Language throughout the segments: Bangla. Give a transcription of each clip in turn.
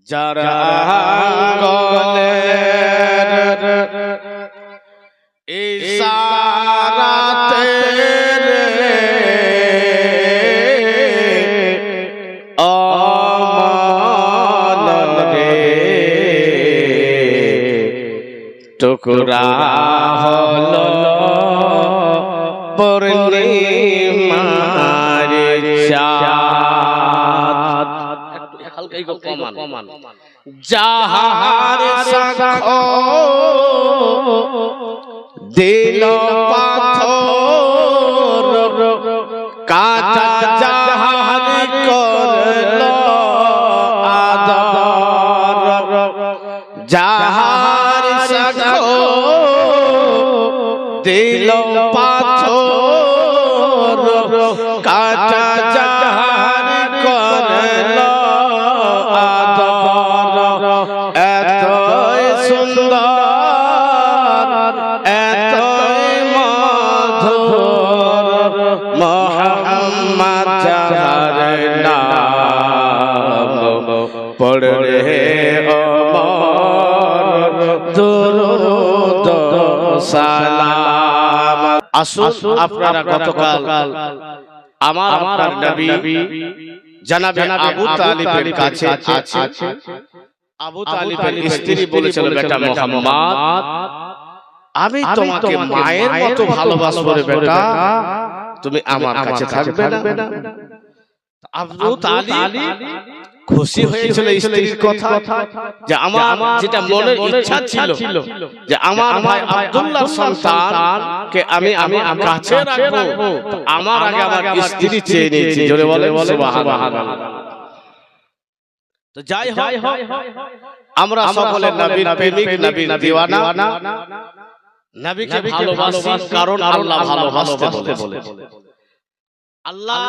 যারা আঙ্গলের ইশারাতে অমল রে টুকরা হলো পূর্ণিমার চাঁদ। হালকা একটু কমান। যাহার সাক্ষ্য দিল পাথর কাটা যাহার করল আদর। যাহার সাক্ষ্য দিল পাথর কাটা যাহার করল আদর। এতই সুন্দর এতই মধুর মোহাম্মদ যাহার নাম পড়লে ওমর দুরূদ সালাম। আসুন আপনারা গতকাল আমার আপনার নবী জনাবে আবু তালিবের কাছে আছে। আবু তালিবের স্ত্রী বলেছিল, বেটা মুহাম্মদ আমি তোমাকে মায়ের মতো ভালোবাসবো রে বেটা, তুমি আমার কাছে থাকবে না? আবু তালিব খুশি হয়েছিল স্ত্রীর কথা, যে আমার যেটা মনের ইচ্ছা ছিল যে আমার ভাই আব্দুল্লাহর সন্তানকে আমি আমার কাছে রাখবো, আমার আগে আমার স্ত্রী চেয়ে নিয়েছি। জোরে বলে সুবহানাল্লাহ। তো যাই হোক, আমরা সকলে নবীর প্রেমিক, নবীর দিওয়ানা, নবীকে ভালোবাসি কারণ আল্লাহ ভালোবাসতে বলে। আল্লাহ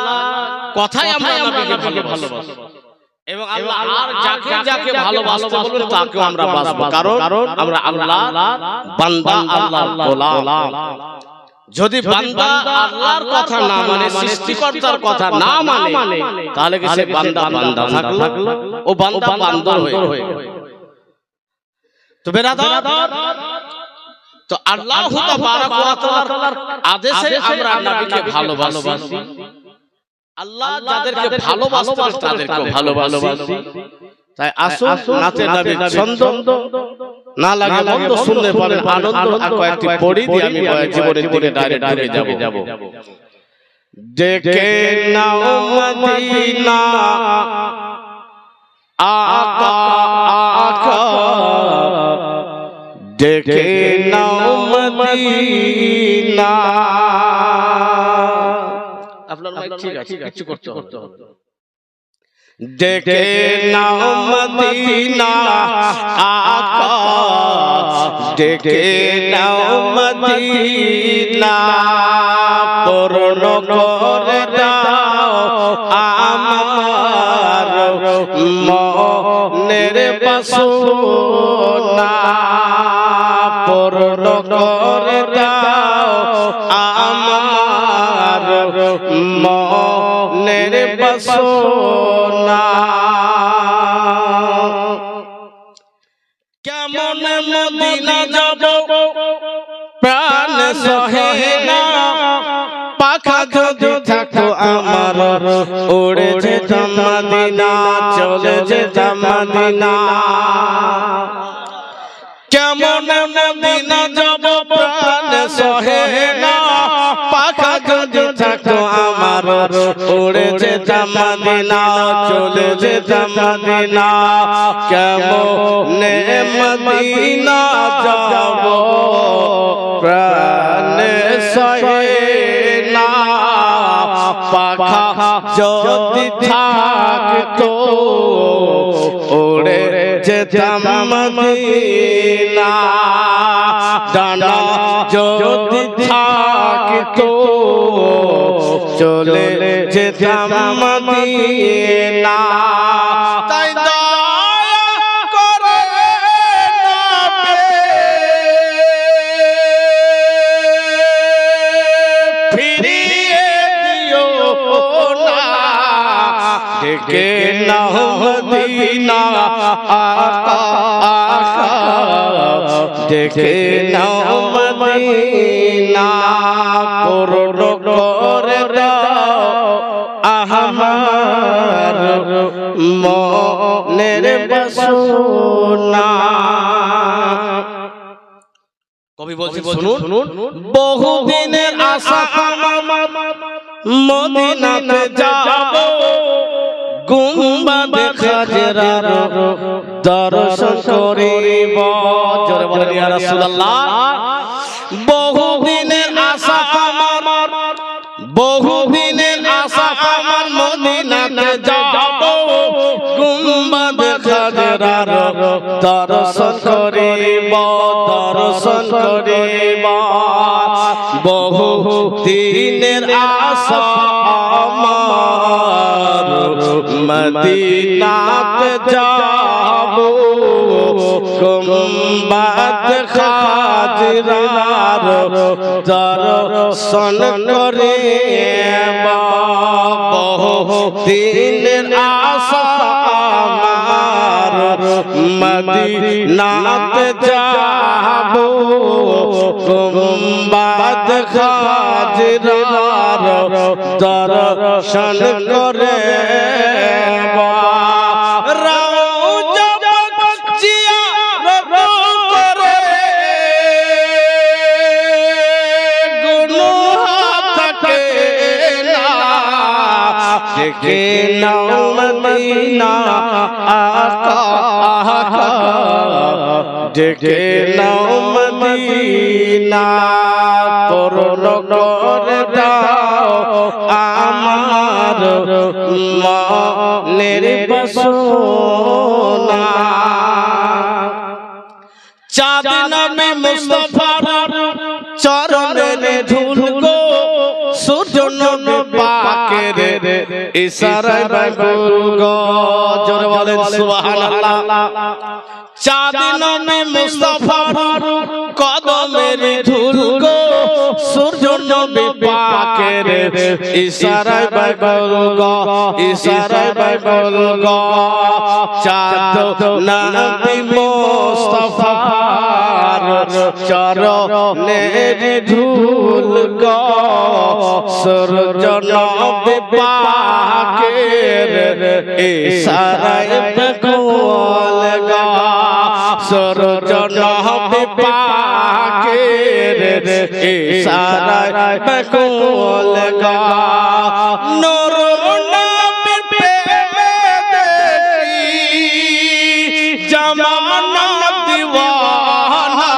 কথাই আমরা নবীকে ভালোবাসি এবং আল্লাহ আর যাকে যাকে ভালোবাসতে বলেন তাকেও আমরা বাসবো, কারণ আমরা আল্লাহর বান্দা, আল্লাহর গোলাম। যদি বান্দা আল্লাহর কথা না মানে, সৃষ্টিকর্তার কথা না মানে, তাহলে কি সে বান্দা থাকলো? ও বান্দা বান্দর হয়ে। তো বেরাদার, তো আল্লাহ তাবারক ওয়া তাআলার আদেশে আমরা নবীকে ভালোবাসি। আল্লাহ যাদেরকে ভালোবাসেন তাদেরকে ভালোবাসি। তাই আসুন নাতে নবীর ছন্দ না লাগে মন্দ শুনতে পারেন, আনন্দ আর কয়েকটি পড়ি দিয়ে আমি জীবনের দিকে ডাইরেক্ট ঢুকে যাব। দেখে নাও মদিনা আকা আকা, দেখে নাও মদিনা। আপনার মাইক ঠিক আছে, কিছু করতে হবে। দেখে নাও মদিনা আকা, দেখে নাও মদিনা, পূর্ণ করে দাও আমার মনের বাসনা, পূর্ণ করে দাও আমার মনের বাসনা। কেমন মদিনা যাব প্রাণ সহে না, পাখা যদি থাকতো আমার উড়ে যেতাম মদিনা, চলে যেতাম মদিনা। কেমন মদিনা যাব প্রাণ সহে না, পাখা যদি থাকতো আমার উড়ে যেতাম মদিনা, চলে যেতাম মদিনা। কেমন মদিনা যাব প্রাণ সহে না, পাখা যদি থাকতো উড়ে যেতাম মদিনা। ডানা যদি থাকতো চলে যেতাম মদিনা। তাই দয়া করে ফিরিয়ে দিও না, ডেকে নাও মদিনা আকা আকা দেখে নাও মদিনা পূর্ণ করে দাও আমার মনের বাসনা। কবি বলছে শুনুন, বহুদিনের আশা আমার মদিনাতে যাব, গুম্বাদে খাজরার দর্শন করিব। জোরে বলেন ইয়া রাসূলুল্লাহ। বহুদিনের আশা আমার, বহুদিনের আশা আমার মদিনাতে যাব, গুম্বাদে খাজরার দর্শন করিব, দর্শন করিব। বহুদিনের আশা আমার মদিনাতে যাব, গুম্বাদ খাজরার দর্শন করিব। বহুদিনের আশা আমার মদিনাতে যাব, গুম্বাদ খাজরার দর্শন করিব। রওজা বকচিয়া করে গুনাহ থাকে না, দেখে নাও মদিনা আকা আকা দেখে নাও মদিনা পূর্ণ করে দাও আমার মনের বাসনা। চাঁদ নবী মুস্তাফার চরণে ধুল গো, সূর্য নবী পাকের ইশারায় বায়ুল গো। জোরে বলেন সুবহানাল্লাহ। চাঁদ নবী মুস্তাফার কদমের ধুল গো, সূর্য নবী পাকের ইশারায় বায়ুল গো, ইশারায় বায়ুল গো। চাঁদ নবী মুস্তাফার চরণের ধুল গো, সূর্য নবী পাকের ইশারায় বায়ুল গো, সূর্য নবী পাকের ইশারায় বায়ুল গো। নূর নবীর প্রেমে দেখি জামানা দিওয়ানা,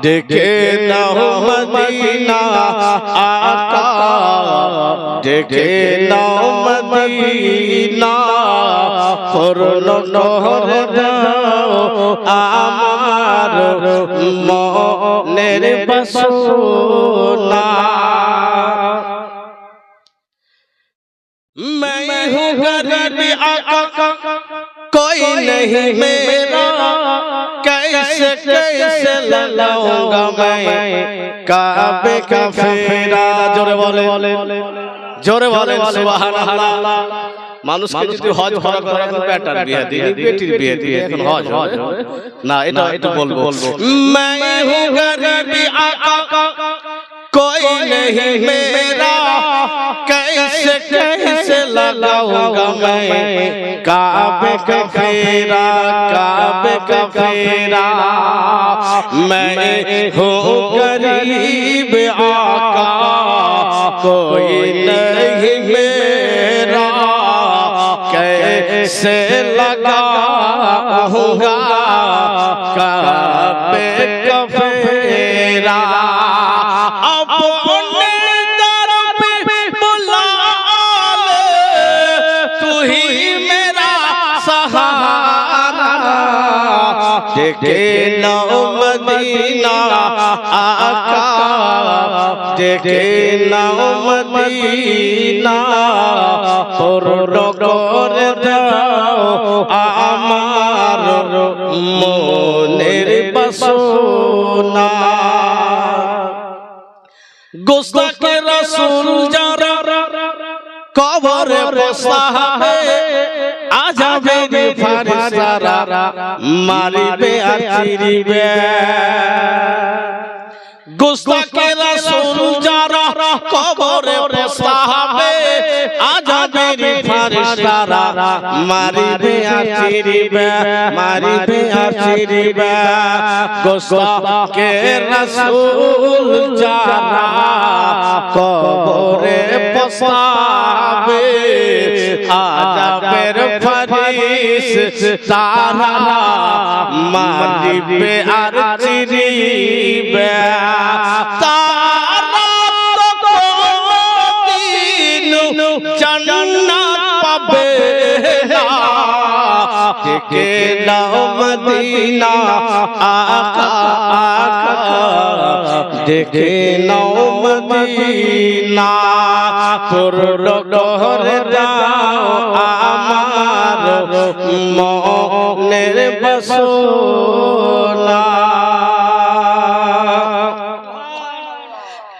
দেখে নাও মদিনা আকা দেখে নাও মদিনা পূর্ণ করে দাও আমার মনের বাসনা। मैं हूँ गरीब आका कोई नहीं मेरा, कैसे कैसे लगाऊंगा मैं काबे का फेरा। जोरे बोले जोरे बोले सुबहानाल्लाह। মানুষকে যদি হজ করা করে এখন বেটার বিয়ে দিয়ে বেটির বিয়ে দিয়ে এখন হজ না, এটা একটু বলবো। मैं हूँ गरीब आका कोई नहीं मेरा, कैसे कैसे लगाऊंगा मैं काबे का फेरा, काबे का फेरा। मैं हूँ गरीब आका कोई नहीं मेरा, कैसे लगाऊंगा काबे का फेरा। अपने दर पे बुला ले, तू ही मेरा सहारा, देखे नाओ मदीना आका, देखे नाओ मदीना पूर्ण করে দাও আমার মনের বাসনা। গোস্তাকে রাসূল যারা কবরে বসাবে, আজাবের ফারিস্তারা মারিবে আর চিরিবে গোস্তাকে রাসূল যারা কবরে বসাবে আজাবের ফারিস্তারা মারিবে আর চিরিবে মারিবে আর চিরিবে গোস্তাকে রাসূল যারা কবরে বসাবে আজাবের ফারিস্তারা মারিবে আর চিরিবে তারা তো কোনদিন জান্নাত পাবে না দেখে নাও মদিনা আকা আকা দেখে নাও মদিনা পূর্ণ করে দাও আমার মনের বাসনা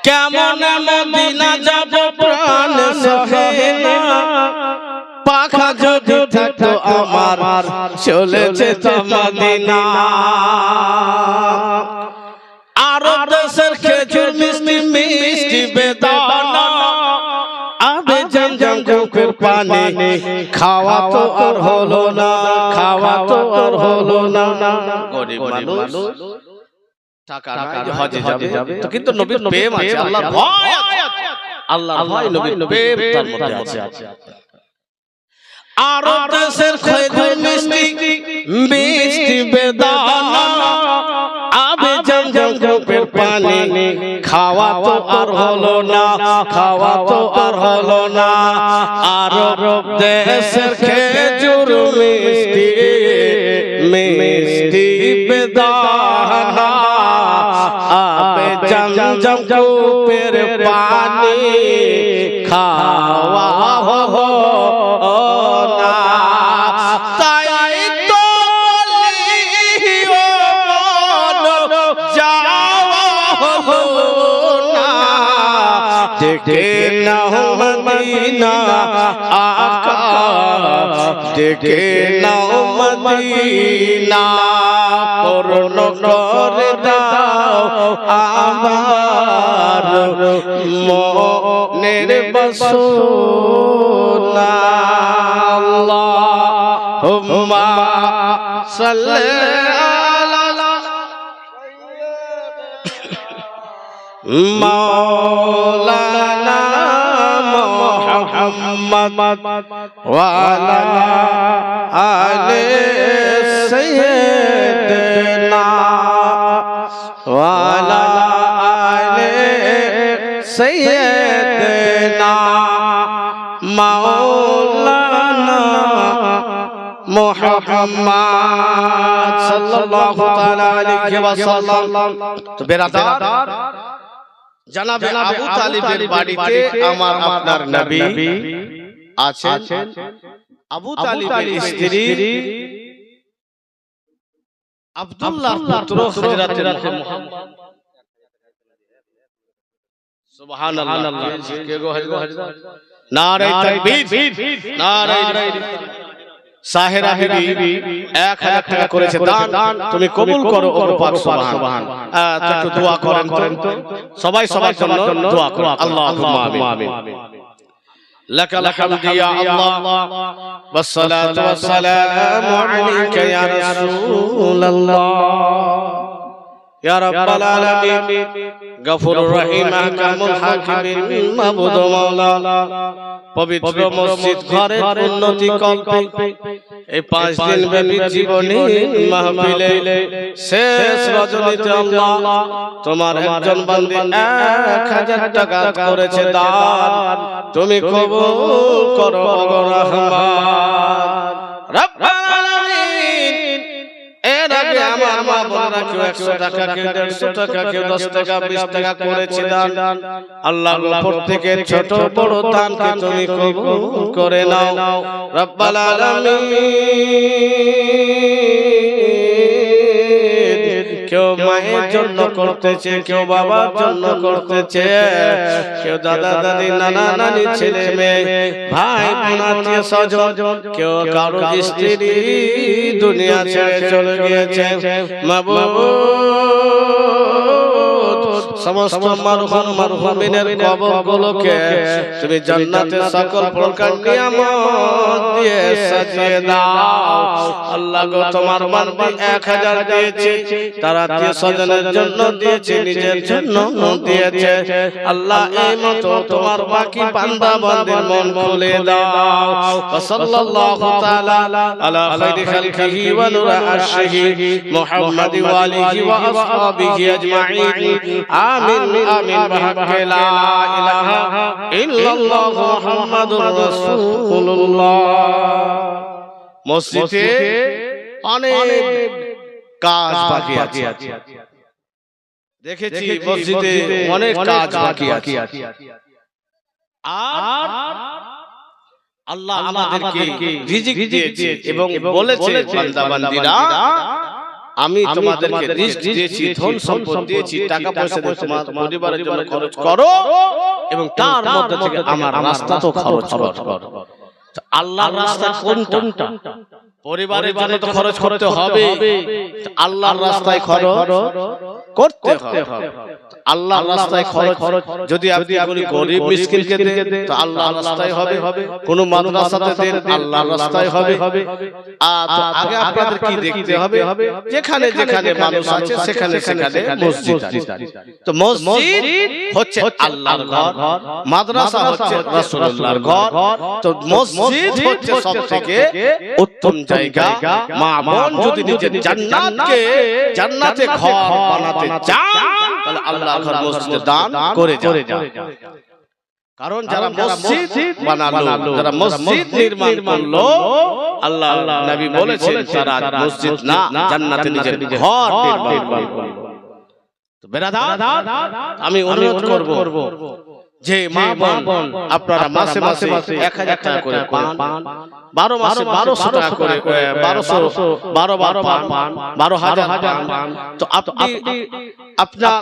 কেমন মদিনা যাব প্রাণ সহে না পাখা যদি থাকতো আমার চলে যেত মদিনা আরব দেশের খেজুর মিষ্টি মিষ্টি বেদানা আবে জমজম চোখের পানি খাওয়া তো আর হলো না খাওয়া তো আর হলো না গরিব মানুষ টাকা নাই হজে যাবে তো কিন্তু নবীর প্রেম আছে আল্লাহর ভয় আছে আল্লাহর ভয় নবীর প্রেম তার মধ্যে আছে আরব দেশের খেজুর মিষ্টি মিষ্টি বেদানা আবে জমজম চোখের পানি খাওয়া তো আর হলো না খাওয়া তো আর হলো না আরব দেশের খেজুর মিষ্টি মিষ্টি বেদানা আবে জমজম চোখের পানি খাওয়া হলো না তাই তো দেখে নাও মদিনা আকা দেখে নাও মদিনা পূর্ণ করে দাও আমার মনের বাসনা আল্লাহুম্মা সাল্লি আলা মাওলানা মুহাম্মদ ওয়া আলা আলি সাইয়্যিদিনা ওয়া আলা আলি সাইয়্যিদিনা মাওলানা মুহাম্মদ সাল্লাল্লাহু তাআলা আলাইহি ওয়াসাল্লাম তো বেরাদার জনাবে আবু তালিবের বাড়িতে আমার আপনার নবী আছেন আবু তালিবের স্ত্রী আব্দুল্লাহ পুত্র হযরত মুহাম্মদ সুবহানাল্লাহ কে গো হযরত নারে তাকবীর নারে সাহেরা বিবি 1000 টাকা করেছে দান তুমি কবুল করো ও পাক সুবহান একটু দোয়া করেন তো সবাই সবার জন্য দোয়া করো আল্লাহুম্মা আমিন لك الحمد يا الله والصلاة والسلام عليك يا رسول الله يا رب العالمين غفور رحيم حكم الحاكم معبود مولا পবিত্র মসজিদ ঘরের উন্নতি কল্পে এই 5 দিন ব্যাপী জীবনী মাহফিলে শেষ রজনীতে আল্লাহ তোমার একজন বান্দী 1000 টাকা করেছে দান তুমি কবুল করো ওগো রহমান রব্বুল আলামিন এর আগে আমার মা বোনেরা কেউ 100 টাকা কেউ 150 টাকা কেউ 10 টাকা 20 টাকা করেছে দান আল্লাহ প্রত্যেকের ছোট বড় দানকে তুমি কবুল করে নাও রব্বুল আলামিন কেউ মায়ের জন্য করতেছে, কেউ বাবার জন্য করতেছে, কেউ দাদা দাদি নানা নানি ছেলে মেয়ে ভাই বোন আত্মীয় স্বজন, কেউ কারো স্ত্রী দুনিয়া ছেড়ে চলে গিয়েছে। মাবুদ সমস্ত মারহুম মারহুমিনের কবরগুলোকে তুমি জান্নাতের সকল প্রকার নিয়ামত দিয়ে সাজিয়ে দাও। আল্লাহ গো তোমার বান্দা 1000 দিয়েছে, তার আত্মীয় স্বজনের জন্য দিয়েছে, নিজের জন্য দিয়েছে। আল্লাহ এই মতো তোমার বাকি বান্দা বান্দির মন খুলে দাও। সাল্লাল্লাহু তাআলা আলা খায়রি খালকিহি ওয়া নূরি আরশিহি মুহাম্মাদি ওয়া আলিহি ওয়া আসহাবিহি আজমাইন। আমিন আমিন বিহাক্কি লা ইলাহা ইল্লাল্লাহ মুহাম্মাদুর রাসূলুল্লাহ। মসজিদে অনেক কাজ বাকি আছে, দেখেছি মসজিদে অনেক কাজ বাকি আছে। আর আল্লাহ আমাদেরকে রিজিক দিয়েছে এবং বলেছে বান্দা বান্দীরা আমি তোমাদেরকে রিজিক দিয়েছি, ধন সম্পদ দিয়েছি, টাকা পয়সা দিয়ে তোমার পরিবারের জন্য খরচ করো এবং তার মধ্যে থেকে আমার রাস্তা তো খরচ করো। আল্লাহর রাস্তা কোনটা? পরিবারের জন্য তো খরচ করতে হবে, আল্লাহর রাস্তায় খরচ করতে হবে। আল্লাহর রাস্তায় খরচ যদি আপনি গরিব মিসকিনকে দেন তো আল্লাহর রাস্তায় হবে, কোন মাদ্রাসাতে দেন আল্লাহর রাস্তায় হবে। তো আগে আপনাদের কি দেখতে হবে, যেখানে যেখানে মানুষ আছে সেখানে সেখানে মসজিদ আছে। তো মসজিদ হচ্ছে আল্লাহর ঘর, মাদ্রাসা হচ্ছে রাসূলুল্লাহর ঘর। তো মসজিদ হচ্ছে সবথেকে উত্তম জায়গা। মা বোন যদি নিজের জান্নাতে ঘর বানাতে চান তাহলে আল্লাহর ঘর মসজিদে দান করে যান। কারণ যারা মসজিদ বানালো, যারা মসজিদ নির্মাণ করলো, আল্লাহ নবী বলেছেন তারা মসজিদ না জান্নাতে নিজের ঘর নির্মাণ করলো। তো বেরাদার আমি অনুরোধ করব যে মা বোন আপনারা মাসে মাসে 1000 টাকা করে পান, 12 মাসে 1200 টাকা করে 12 বার পান, 12,000 পান। তো আপনি আপনার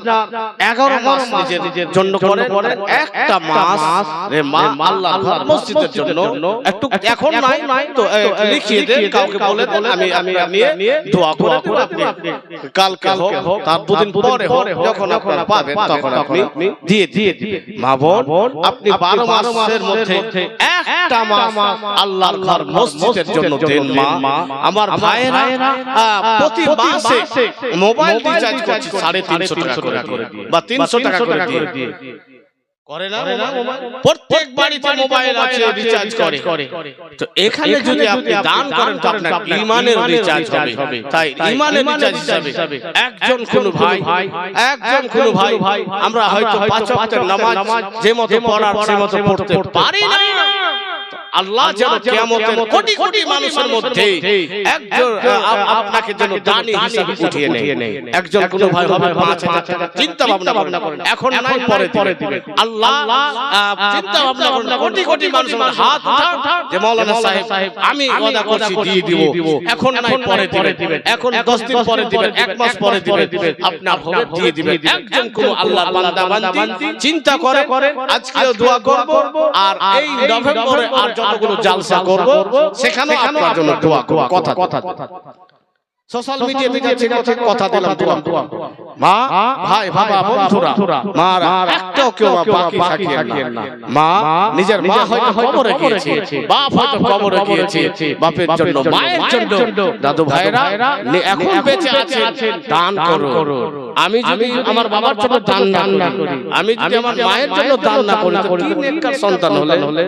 11 মাস নিজের জন্য করেন, একটা মাস আল্লাহর ঘর মসজিদের জন্য একটু এখন নাই তো লিখিয়ে দেন, কাউকে বলে দেন আমি নিয়ে দোয়া করে দেব। আপনি কালকে হোক তার দুদিন পরে হোক, যখন আপনারা পাবেন তখন আপনি দিয়ে দিবেন। মা বোন আপনি 12 মাসের মধ্যে একটা মাস আল্লাহর ঘর মসজিদের জন্য দেন। মা আমার ভাইরা প্রতি মাসে মোবাইল রিচার্জ করছে 350 টাকা করে বা 300 টাকা করে দিয়ে করে না। প্রত্যেক বাড়িতে মোবাইল আছে, রিচার্জ করে। তো এখানে যদি আপনি দান করেন তো আপনার ঈমানের রিচার্জ হবে। তাই ঈমানের রিচার্জ হিসাবে একজন কোন ভাই আমরা হয়তো 5 ওয়াক্তের নামাজ যে মতো পড়ার সে মতো পড়তে পারি না, আল্লাহ যেন কিয়ামতের কোটি কোটি মানুষের মধ্যে একজন আপনাকে যেন দানী হিসেবে উঠিয়ে নেয়। একজন কোন ভাই হবে 5000 টাকা চিন্তা ভাবনা করেন, এখন নাই পরে দিবেন। আল্লাহ চিন্তা ভাবনা করেন, কোটি কোটি মানুষের হাত উঠান যে মাওলানা সাহেব আমি ওয়াদা করছি দিয়ে দিব, এখন নাই পরে দিবেন, এখন 10 দিন পরে দিবেন, 1 মাস পরে দিবেন, আপনার হবে দিয়ে দিবেন। একজন কোন আল্লাহর বান্দা বান্দি চিন্তা করে আজকেও দোয়া করব, আর এই নভেম্বরে আর যতগুলো জালসা করব সেখানে আপনার জন্য দোয়া কথা সোশ্যাল মিডিয়াতে যাচ্ছে কথা দিলাম দোয়া। মা ভাই বাবা বন্ধুরা মারা একটাও কেউ বাকি থাকিয়েন না। মা নিজের মা হয়তো কবরে গিয়েছে, বাপ হয়তো কবরে গিয়েছে, বাপের জন্য মায়ের জন্য দাদু ভাইরা এখন বেঁচে আছেন, দান করো। আমি যদি আমার বাবার জন্য দান না করি, আমি যদি আমার মায়ের জন্য দান না করি তো কি নেককার সন্তান হলে?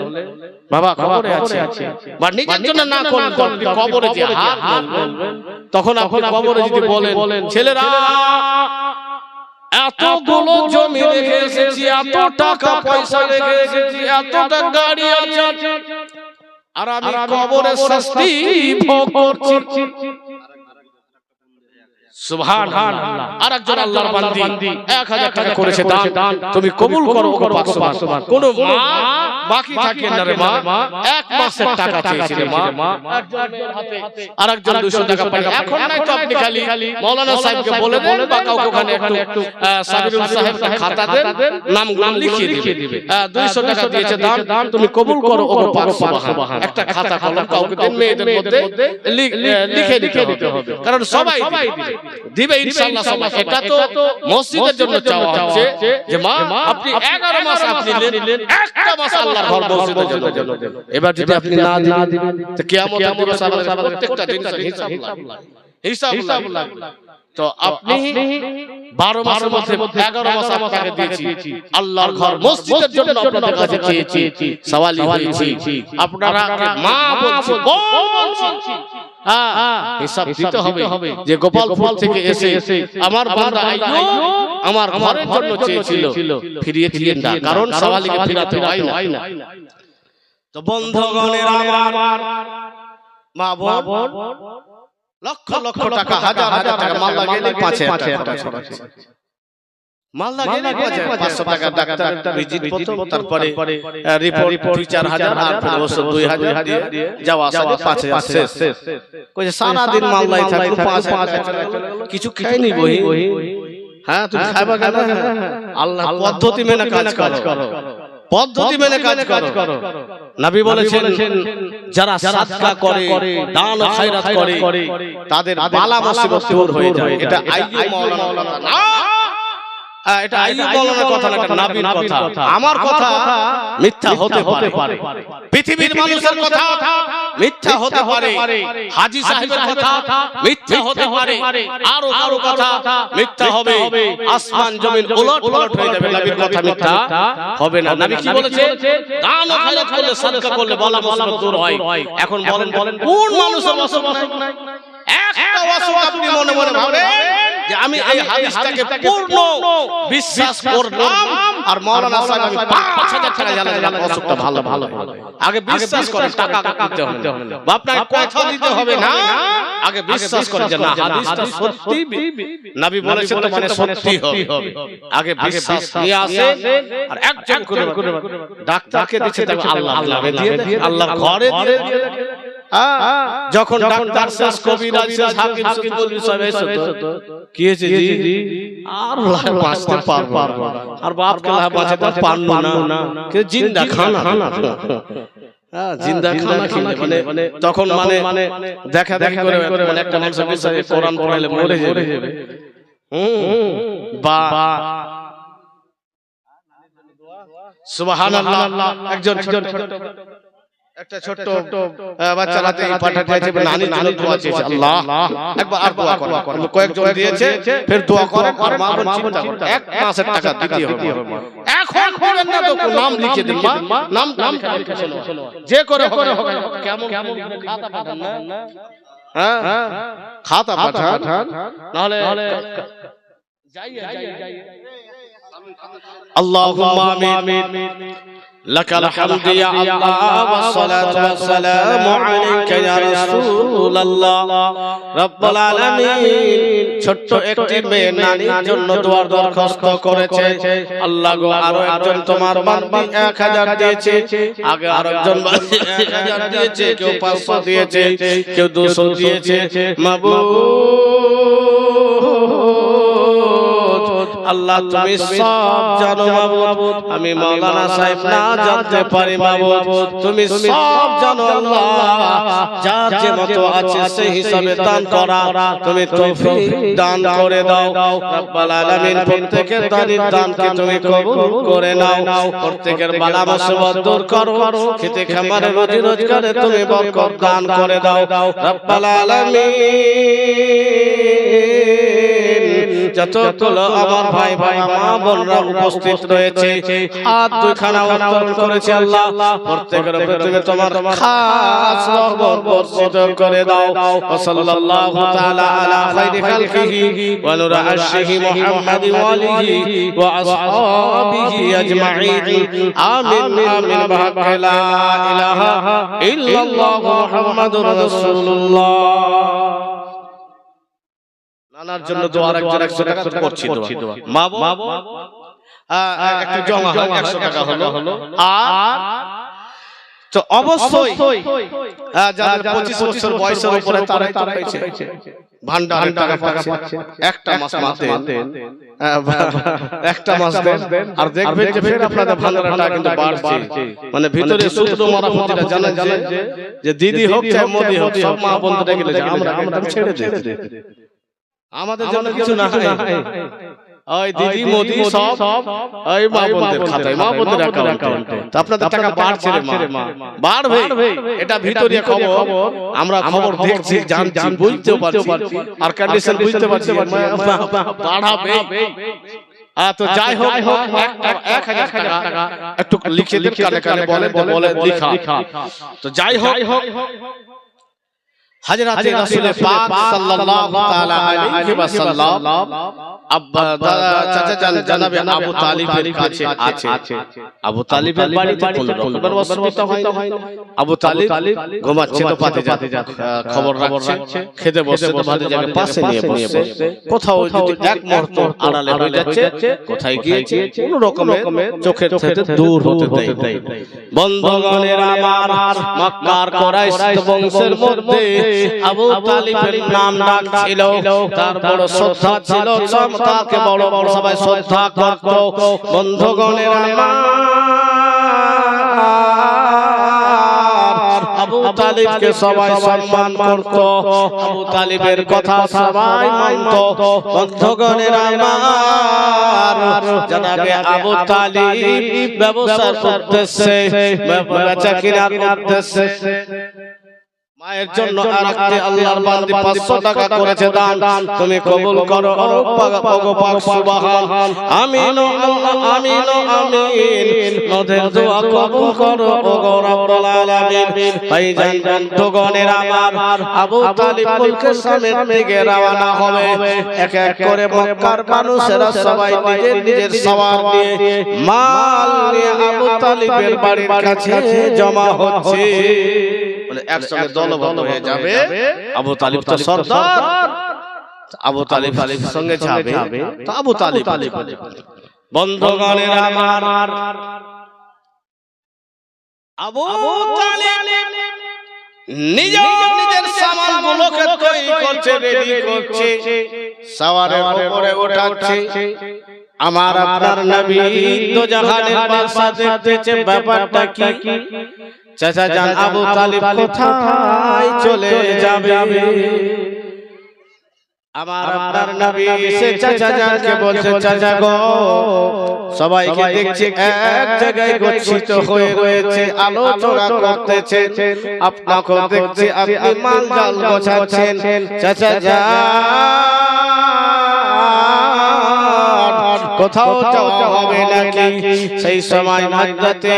বাবা কবরে আছে বা নিজের জন্য না করলে কবরে যে হাত বলবেন, তখন আপনি কবরে যদি বলেন ছেলেরা এতগুলো জমি রেখে এসেছি, এত টাকা পয়সা রেখে এসেছি, এতটা গাড়ি আছে, আর আমি কবরে শাস্তি ভোগ করছি। সুবহানাল্লাহ। আরেকজন আল্লাহর বান্দি 1000 টাকা করেছে দান, তুমি কবুল করো ওগো পাক সুবহান। কোন মা বাকি থাকে না রে মা, এক মাসের টাকা চেয়েছিল মা, একজন মেয়ের হাতে আরেকজন 200 টাকা পাই। এখন নাই তো আপনি খালি মাওলানা সাহেবকে বলে দেন বা কাউকে ওখানে একটু সাবিরুল সাহেবকে খাতা দেন, নামগুলো লিখিয়ে দিবে। 200 টাকা দিয়েছে দান, তুমি কবুল করো ওগো পাক সুবহান। একটা খাতা কলম কাউকে দেন, মেয়েদের মধ্যে লিখে দিতে হবে, কারণ সবাই দিবে ইনশাআল্লাহ সবাই। এটা তো মসজিদের জন্য চাওয়া হচ্ছে যে মা আপনি 11 মাস আপনি নিলেন, একটা মাস আল্লাহর ঘর মসজিদের জন্য। এবার যদি আপনি না দিবেন তো কিয়ামতের দিবস আমাদের প্রত্যেকটা জিনিসের হিসাব লাগবে। তো আপনি 12 মাসের মধ্যে 11 মাস আপনাকে দিয়েছি, আল্লাহর ঘর মসজিদের জন্য আপনাদের কাছে চেয়েছি, সওয়ালি হয়েছি, আপনারা মা বলছি বলছি হিসাব দিতে হবে যে গোপালপুর থেকে এসে আমার বান্দা আইয়ুব আমার ঘরের জন্য চেয়েছিল, ফিরিয়ে দিলেন না, কারণ সওয়ালিকে ফিরাতে হয় না। তো বন্ধুগণের আমার মা বোন লক্ষ লক্ষ টাকা, হাজার হাজার টাকা মালদা গেলে 5000 টাকা, মালদা গেলে 500 টাকা ডাক্তার ভিজিট প্রথম, তারপরে রিপোর্ট 2-4000 আর ফের ওষুধ 2000 দিয়ে যাওয়া আসা 5000 শেষ। কইছে সারা দিন মালদায় থাকলো 5000 টাকা কিছু খাইনি বহি। হ্যাঁ তুমি খাইবা কেন? আল্লাহ পদ্ধতি মেনে কাজ করো, পদ্ধতি মেনে কাজ করো। নবী বলেছেন যারা সাদকা করে, দান ও খায়রাত করে তাদের বালা মুসিবত দূর হয়ে যায়। এটা আইয়ুব মাওলানার কথা না, এটা আইয়ুব মাওলানার কথা না, এটা নবীর কথা। আমার কথা মিথ্যা হতে পারে, পৃথিবীর মানুষের কথা মিথ্যা হতে পারে, হাজী সাহেবের কথা মিথ্যা হতে পারে, আর কারো কথা মিথ্যা হবে, আসমান জমিন উলট হয়ে যাবে, নবীর কথা মিথ্যা হবে না। নবী কি বলেছে? দান ও খায়রাত করলে, সাদকা করলে বালা মুসিবত দূর হয়। এখন বলেন কোন মানুষের মুসিবত নাই? একটা ওয়াসও আপনি মনে মনে ভাবেন যে আমি এই হাদিসটাকে পূর্ণ বিশ্বাস করলাম, আর মাওলানা সাহেব আমি 5000 টাকা জানা অসুখটা ভালো আগে বিশ্বাস করেন, টাকা দিতে হবে না, আপনাকে কথা দিতে হবে না, আগে বিশ্বাস করেন যে না হাদিসটা সত্যি নবী বলেছেন তো মানে সত্যি হবে। আগে বিশ্বাস নিয়ে আসে, আর একজন করে ডাক্তারকে দিচ্ছে তাকে আল্লাহ দিয়ে আল্লাহর ঘরে দিয়ে যখন ডাক্তার শেষ, কবিরাজ শেষ, হাকিম শেষ, বলবি সব এসে তো কি হয়েছে জি আর বাঁচতে পারবো, আর বাপকে বাঁচাতে পারবো না, কে জিন্দা খানা জিন্দা খানা খেলে মানে তখন মানে দেখা করে মানে একটা মানুষের বিষয়ে কোরআন পড়াইলে মরে যাবে। বা সুবহানাল্লাহ। একজন একটা ছোট বাচ্চা রাতে পাঠাতে আছে, নানির জন্য দোয়া চেয়েছে, আল্লাহ একবার আর দোয়া করো, কয়েকজন দিয়েছে, ফের দোয়া করেন, আর মা বোন চিন্তা করেন 1 মাসের টাকা দিতে হবে। এখন করেন না তো নাম লিখে দিন, মা নাম লিখে শোনো, যে করে হবে কেমন খাতা পাঠান না, হ্যাঁ খাতা পাঠান, নাহলে যাই আল্লাহুম্মা আমিন। لك الحمد يا الله والصلاة والسلام عليك يا رسول الله رب العالمين। ছোট্ট একটি মেয়ে নানির জন্য দোয়ার দরখাস্ত করেছে, আল্লাহ গো আরো একজন তোমার বান্দি 1000 দিয়েছে, আগে আরেকজন বান্দি 1000 দিয়েছে, কেউ 500 দিয়েছে, কেউ 200 দিয়েছে। মাবুদ আল্লাহ তুমি সব জানো মাবুদ, আমি মাওলানা সাহেব না জানতে পারি মাবুদ, তুমি সব জানো আল্লাহ, যার যে মতো আছে সেই হিসাবে দান করা তুমি তৌফিক দান করে দাও রব্বুল আলামিন। প্রত্যেকের দানের দানকে তুমি কবুল করে নাও, প্রত্যেকের বালা মুসিবত দূর করো, খেতে খামারে রুজি রোজগারে তুমি বরকত দান করে দাও রব্বুল আলামিন। যতগুলো আমার ভাই মা বোনরা উপস্থিত রয়েছে, হাত দুখানা উত্তোলন করেছে আল্লাহ, প্রত্যেকের উপরে তুমি তোমার খাস রহমত বর্ষিত করে দাও। সাল্লাল্লাহু তাআলা আলা খায়রি খালকিহি ওয়া নূর আরশিহি মুহাম্মাদি ওয়া আলিহি ওয়া আসহাবিহি আজমাইন। আমিন আমিন। বিহাক্কি লা ইলাহা ইল্লাল্লাহু মুহাম্মাদুর রাসূলুল্লাহ। রান্নার জন্য দোয়ার একজন 100 টাকা করছি দোয়া মা একটু জমা হয় 100 টাকা হলো আর তো অবশ্যই যাদের 25 বছর বয়সের উপরে তারাই তো পাইছে ভান্ডারের টাকা পাচ্ছে একটা মাস দেন একটা মাস দেন আর দেখবেন যে ফের আপনাদের ভান্ডারের টাকা কিন্তু বাড়ছে মানে ভিতরে সূত্র মারাফতিটা জানেন যে দিদি হোক চাই মোদি হোক সব মা বন্ধুরা গেলে আমরা ছেড়ে দেই আমাদের জন্য কিছু না হয় ওই দিদি মোদি সব ওই মা বোনদের খাতায় মা বোনদের অ্যাকাউন্টে তো আপনাদের টাকা বাড়ছে রে মা বাড়বে এটা ভিতরিয়া খবর আমরা খবর দেখছি জানছি বুঝতেও পারছি আর কন্ডিশন বুঝতে পারছি বাড়াবে তো যাই হোক 1000 টাকা একটু লিখে কানে বলে লেখা তো যাই হোক হযরত রাসূল পাক সাল্লাল্লাহু তাআলা আলাইহি ওয়াসাল্লাম চাচা জনাবে আবু তালিবের কাছে আছে আবু তালিবের বাড়িতে কোনো রকমের অসুবিধা হয় না আবু তালিব ঘুমাচ্ছে তো পাতে যাতে খবর রাখছে খেতে বসে তো ভালো জায়গায় পাশে নিয়ে বসে কোথাও যদি এক মুহূর্ত আড়ালে হয়ে যাচ্ছে কোথায় গিয়েছে কোনো রকমের চোখের থেকে দূর হতে দেয় বন্ধুগণের আমার মক্কার কুরাইশ বংশের মধ্যে আবু তালিবের নাম ডাক ছিল তার বড় শ্রদ্ধা ছিল তাকে বড় সবাই শ্রদ্ধা করত বন্ধুগণের আমার আবু তালিবকে সবাই সম্মান করত আবু তালিবের কথা সবাই মানত বন্ধুগণের আমার জনাবে আবু তালিব ব্যবসার উদ্দেশ্যে বেচা কেনার উদ্দেশ্যে মায়ের জন্য আরেকটি আল্লাহর বান্দী 500 টাকা করেছে দান তুমি কবুল করো ওগো পাক সুবহান আমিন আমিন আমিন মোদের দোয়া কবুল করো ওগো রব্বুল আলামিন ভাইজান বন্ধুগণের আমার আবু তালিব মুলকের সামনে থেকে রওনা হবে এক এক করে মক্কার মানুষেরা সবাই নিজের সওয়ার নিয়ে মাল নিয়ে আবু তালিবের বাড়ির কাছে জমা হচ্ছে বলে একসঙ্গে দলবদ্ধ হয়ে যাবে আবু তালিব তো সর্দার আবু তালিব সঙ্গে যাবে তো আবু তালিব বন্ধুগণের আমার আবু তালিব নিজের সামানগুলোকে তৈরি করছে রেডি করছে সওয়ারের উপরে ওঠাচ্ছে আমার আপনার নবী দো জাহানের বাদশা দেখতেছে ব্যাপারটা কি চাচা জান আবু তালিব কোথায় চলে যাবে আমার আপনার নবী সে চাচা জানকে বলছে চাচা গো সবাইকে দেখছি এক জায়গায় গচ্ছিত হয়ে রয়েছে আলোচনা করতেছে আপনাকে দেখছি আপনি মাল জাল গোছাচ্ছেন চাচা জান কোথাও যাওয়া হবে নাকি সেই সময় হযরতে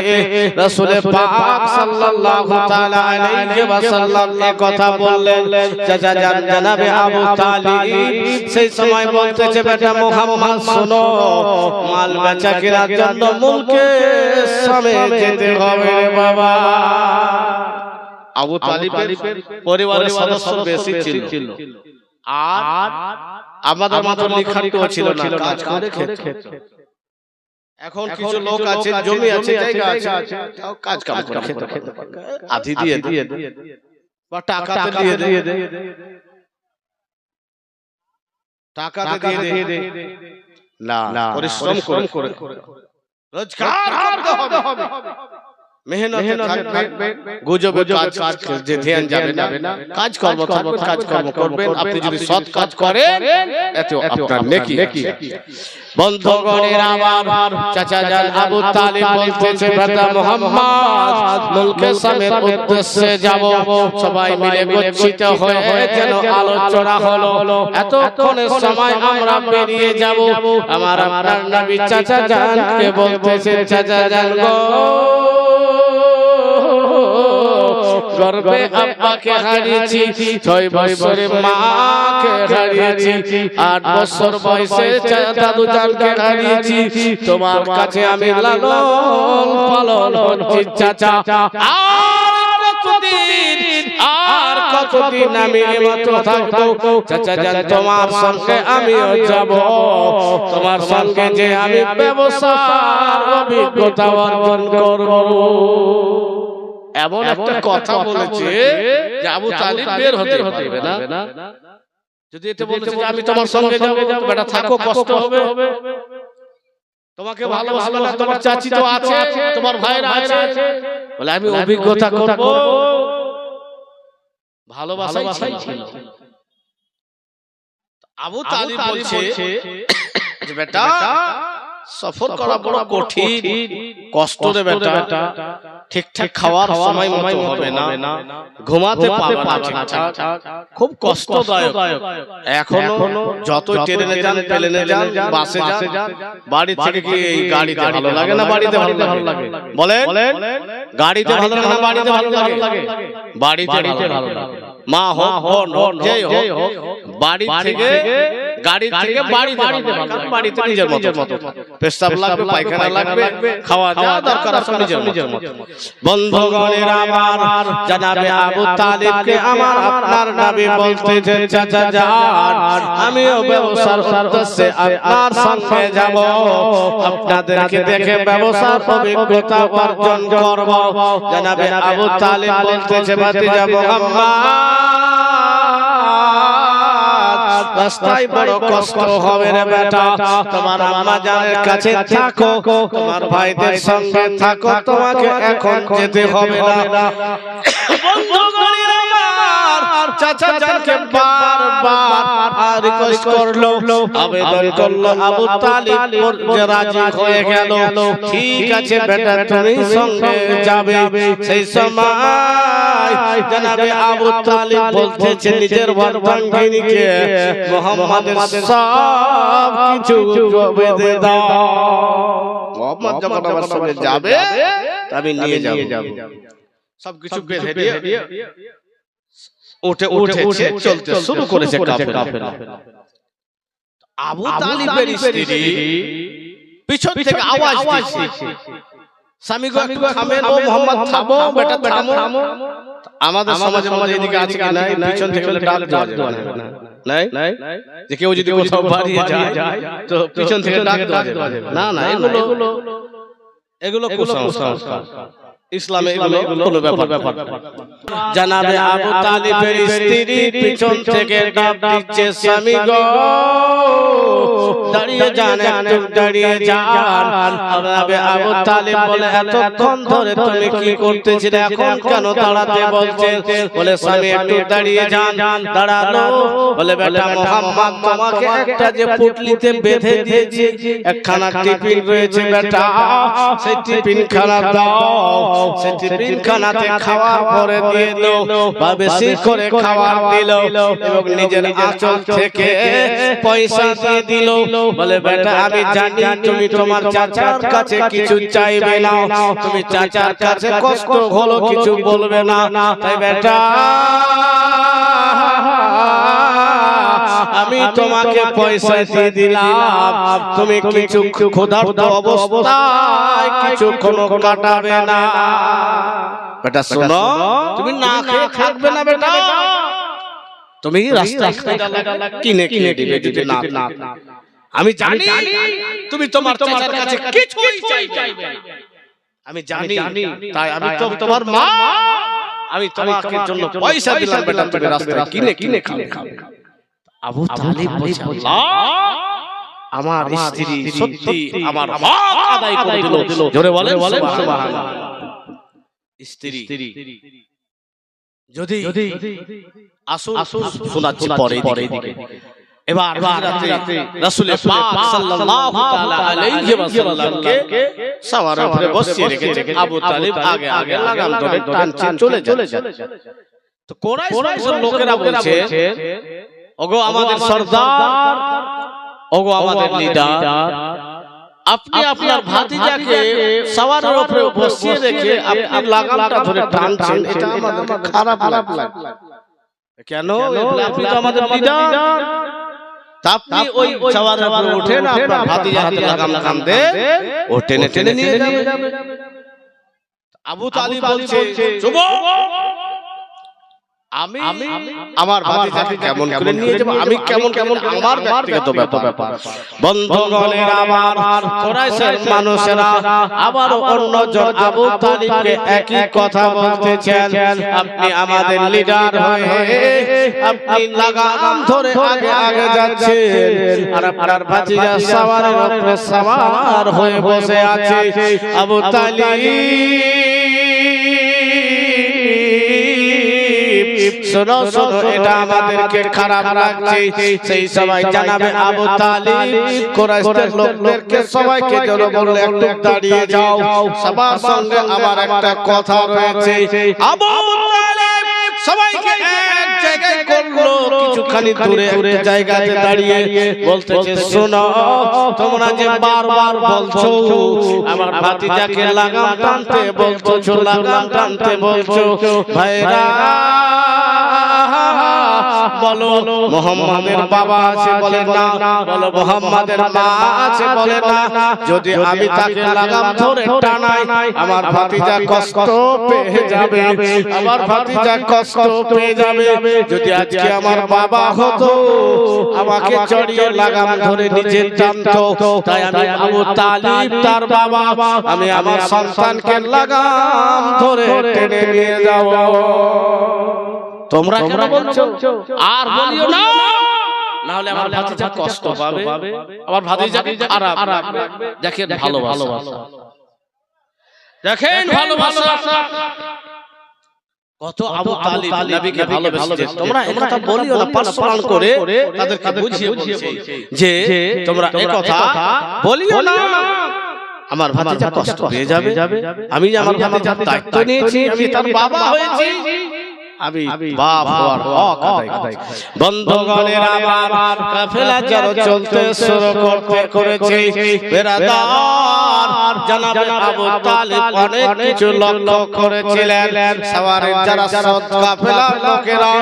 রাসূল পাক সাল্লাল্লাহু তাআলা আলাইহি ওয়াসাল্লাম এই কথা বললেন চাচা জান জনাবে আবু তালিব সেই সময় বলতেছে বেটা মুহাম্মদ শোনো মাল বেচা কেনার জন্য মুলকে সামনে যেতে হবে রে বাবা আবু তালিবের পরিবারের সদস্য বেশি ছিল আর আমাদের মতো লিখাটো ছিল না কাজ করে খেত এখন কিছু লোক আছে জমি আছে জায়গা আছে তাও কাজ কাম করে খেতে আধি দিয়ে বা টাকাতে দিয়ে দে টাকাতে দিয়ে দে না পরিশ্রম করে রোজগার করতে হবে মেহনত থাকবে গুজবে কাজ যে ধ্যান যাবে না কাজ কর্ম করবেন আপনি যদি সৎ কাজ করেন এতে আপনার নেকি বন্ধুগণের আমার চাচা জান আবু তালিব বলতেছে বেটা মুহাম্মদ মুলকের সামের উদ্দেশ্যে যাব সবাই মিলে গচ্ছিত হয়ে যেন আলোচনা হলো এতক্ষণের সময় আমরা বেরিয়ে যাব আমার আপনার নবী চাচা জানকে বলতেছে চাচা জান গো গর্বে আব্বাকে হারিয়েছি 6 বছরে মাকে হারিয়েছি 8 বছর বয়সে দাদু জানকে হারিয়েছি তোমার কাছে আমি লালন পালন করছি চাচা আর কতদিন আর কতদিন আমি এমতো থাকবো চাচা জান তোমার সঙ্গে আমিও যাব তোমার সঙ্গে যে আমি ব্যবসার অভিজ্ঞতা অর্জন করব এমন একটা কথা বলেছে যে আবু তালিব বের হতে পারবে না যদি এটা বলেছে যে আমি তোমার সঙ্গে যাব বেটা থাকো কষ্ট হবে তোমাকে ভালোবাসবে না তোমার চাচি তো আছে তোমার ভাইরা আছে বলে আমি অভিজ্ঞতা করব ভালোবাসাই ছিল আবু তালিব বলছে যে বেটা সফর করা বড় কঠিন কষ্ট রে বেটা ঠিকঠাক খাওয়ার সময় মতো হবে না ঘুমাতে পারবে না ঠিকঠাক খুব কষ্টদায়ক এখনো যত ট্রেনে যান প্লেনে যান বাসে যান বাড়ি থেকে কি এই গাড়িতে ভালো লাগে না বাড়িতে ভালো লাগে বলেন গাড়িতে ভালো লাগে না বাড়িতে ভালো লাগে বাড়িতে ভালো লাগে মা হোক যেই হোক বাড়ি থেকে গাড়ি থেকে বাড়িতে নিজের মতো পেশাব লাগবে পায়খানা লাগবে খাওয়া দাওয়া দরকার আছে নিজের মতো বন্ধুগণের আমার জনাবে আবু তালিবকে আমার আপনার নবী বলতেছেন চাচা জান আমিও ব্যবসার উদ্দেশ্যে আপনার সঙ্গে যাব আপনাদেরকে দেখে ব্যবসার অভিজ্ঞতা অর্জন করব জনাবে আবু তালিব বলতেছে ভাতিজা মুহাম্মদ রাস্তায় বড় কষ্ট হবে রে বেটা তোমার আম্মা জানের কাছে থাকো তোমার ভাইদের সঙ্গে থাকো তোমাকে এখন যেতে হবে না বন্ধুগণের আমার চাচা জানকে বারবার রিকোয়েস্ট করলো আবেদন করলো আবু তালিব যে রাজি হয়ে গেল ঠিক আছে বেটা তুমি সঙ্গে যাবে সেই সময় জনাবে আবু তালিব বলতেছে নিজের বর্ধাঙ্গিনীকে মুহাম্মাদের সব কিছু বেঁধে দাও মুহাম্মদ যখন আমার সঙ্গে যাবে আমি নিয়ে যাব সব কিছু বেঁধে দিয়ে উঠে চলতে শুরু করেছে কাফেলা আবু তালিবের স্ত্রী পিছন থেকে আওয়াজ দিচ্ছে স্বামী গো একটু থামেন ও মুহাম্মদ থামো বেটা থামো আমাদের সমাজের মধ্যে এদিকে আছে কি নাই পিছন থেকে ডাক দেওয়া যাবে না নাই যে কেউ যদি কোথাও বাড়িয়ে যায় তো পিছন থেকে ডাক দেওয়া যাবে না এগুলো কুসংস্কার ইসলামে এগুলো কোনো ব্যাপার জনাবে আবু তালিবের স্ত্রী পিছন থেকে ডাক দিচ্ছে স্বামী গো দাঁড়িয়ে যান একটু দাঁড়িয়ে যান জনাবে আবু তালিব বলে এতক্ষণ ধরে তুমি কি করতেছিলে এখন কেন দাঁড়াতে বলছেন বলে স্বামী একটু দাঁড়িয়ে যান দাঁড়ালো বলে বেটা মুহাম্মদ তোমাকে একটা যে পুটলিতে বেঁধে দিয়েছি একখানা টিফিন রয়েছে বেটা সেই টিফিন খানা দাও সেই টিফিন খানাতে খাওয়া ভরে দিয়ে দাও বা বেশি করে খাবার দিল এবং নিজের আঁচল থেকে পয়সা দিয়ে দিল বলে বেটা আমি জানি তুমি তোমার চাচার কাছে কিছু চাইবে না তুমি চাচার কাছে কষ্ট হলো কিছু বলবে না তাই বেটা আমি তোমাকে পয়সা দিয়ে দিলাম তুমি কিছু ক্ষুধার্ত অবস্থায় কিছু কোনো কাটাবে না বেটা শোনো তুমি না খেয়ে থাকবে না বেটা তুমি রাস্তায় কিনে দিবে যদি না আমি জানি তুমি তোমার চাচার কাছে কিছুই চাইবে আমি জানি তাই আমি তো তোমার মা আমি তোমাকে জন্য পয়সা দিলাম বেটা তুমি রাস্তায় কিনে খাবে আবু তালিব বলছে আল্লাহ আমার স্ত্রী সত্যি আমার হক আদায় করে দিল জোরে বলেন সুবহানাল্লাহ স্ত্রী যদি আসুন শোনাচ্ছি পরে দিকে এবার রাসূল পাক সাল্লাল্লাহু তাআলা আলাইহি ওয়াসাল্লামকে সওয়ারের উপরে বসিয়ে রেখেছে আবু তালিব আগে লাগাম ধরে টানছে চলে যাচ্ছে তো কুরাইশের লোকেরা বলছে ওগো আমাদের সরদার ওগো আমাদের লিডার আপনি আপনার ভাতিজাকে সওয়ারের উপরে বসিয়ে রেখে আপনি লাগামটা ধরে টানছেন এটা আমাদের খারাপ লাগে কেন আপনি তো আমাদের লিডার আপনি ওই সওয়ারের উপরে উঠেন আপনার ভাতিজার হাতে লাগাম দেন ও টেনে নিয়ে যাবে আবু তালিব বলছে চুপ আমি আমার ভাতিজাকে কেমন করে নিয়ে যাব, আমি কেমন কেমন আমার ব্যক্তিগত ব্যাপার। বন্ধুগণের আমার কুরাইশের মানুষেরা আবার অন্য জন আবু তালিবকে একই কথা বলতেছেন, আপনি আমাদের লিডার হয়ে আপনি লাগাম ধরে আগে আগে যাচ্ছেন, আর আপনার ভাতিজা সওয়ারের উপরে সওয়ার হয়ে বসে আছে। আবু তালিব শোনো শোনো, এটা আমাদেরকে খারাপ লাগছে। সেই সবাই জানাবে আবু তালিব কুরাইশের লোকদেরকে সবাইকে যেন বললে একটু দাঁড়িয়ে যাও, সবার সঙ্গে আমার একটা কথা রয়েছে। আবু তালিব সবাইকে এক জায়গায় করলো, কিছুখানি দূরে একটা জায়গাতে দাঁড়িয়ে বলতেছে, শোনো তোমরা যে বারবার বলছো আমার ভাতিজাকে লাগাম টানতে বলছো, লাগাম টানতে বলছো, ভাইরা বলো মুহাম্মাদের বাবা আছে বলে না, বলো মুহাম্মাদের মা আছে বলে না, যদি আমি তাকে লাগাম ধরে টানাই আমার ভাতিজা কষ্ট পেয়ে যাবে, আমার ভাতিজা কষ্ট পেয়ে যাবে। যদি আজকে আমার বাবা হতো আমাকে জড়িয়ে লাগাম ধরে নিচে টানতো, তাই আমি আবু তালিব তার বাবা, আমি আমার সন্তানকে লাগাম ধরে টেনে নিয়ে যাব। তোমরা কেন বলছো? আর বলিও না, না হলে আমার ভাতিজা কষ্ট পাবে, আমার ভাতিজাকে খারাপ লাগবে। দেখেন ভালোবাসা, দেখেন ভালোবাসা কত আবু তালিব নবীকে ভালোবেসেছে। তোমরা এই কথা বলিও না, পার্সোনাল করে তাদেরকে বুঝিয়ে বলছে যে তোমরা এই কথা বলিও না, আমার ভাতিজা কষ্ট পেয়ে যাবে। আমি আমার ভাতিজার দায়িত্ব নিয়েছি, আমি তার বাবা হয়েছি, আমি বাপ হওয়ার হক আদায়। বন্ধুগণের আমার কাফেলা যারা চলতে শুরু করেছে, বেরাদার জনাব আবু তালিব অনেক কিছু লক্ষ্য করেছিলেন। সওয়ারের যারা সৎ কাফেলার লোকেরা,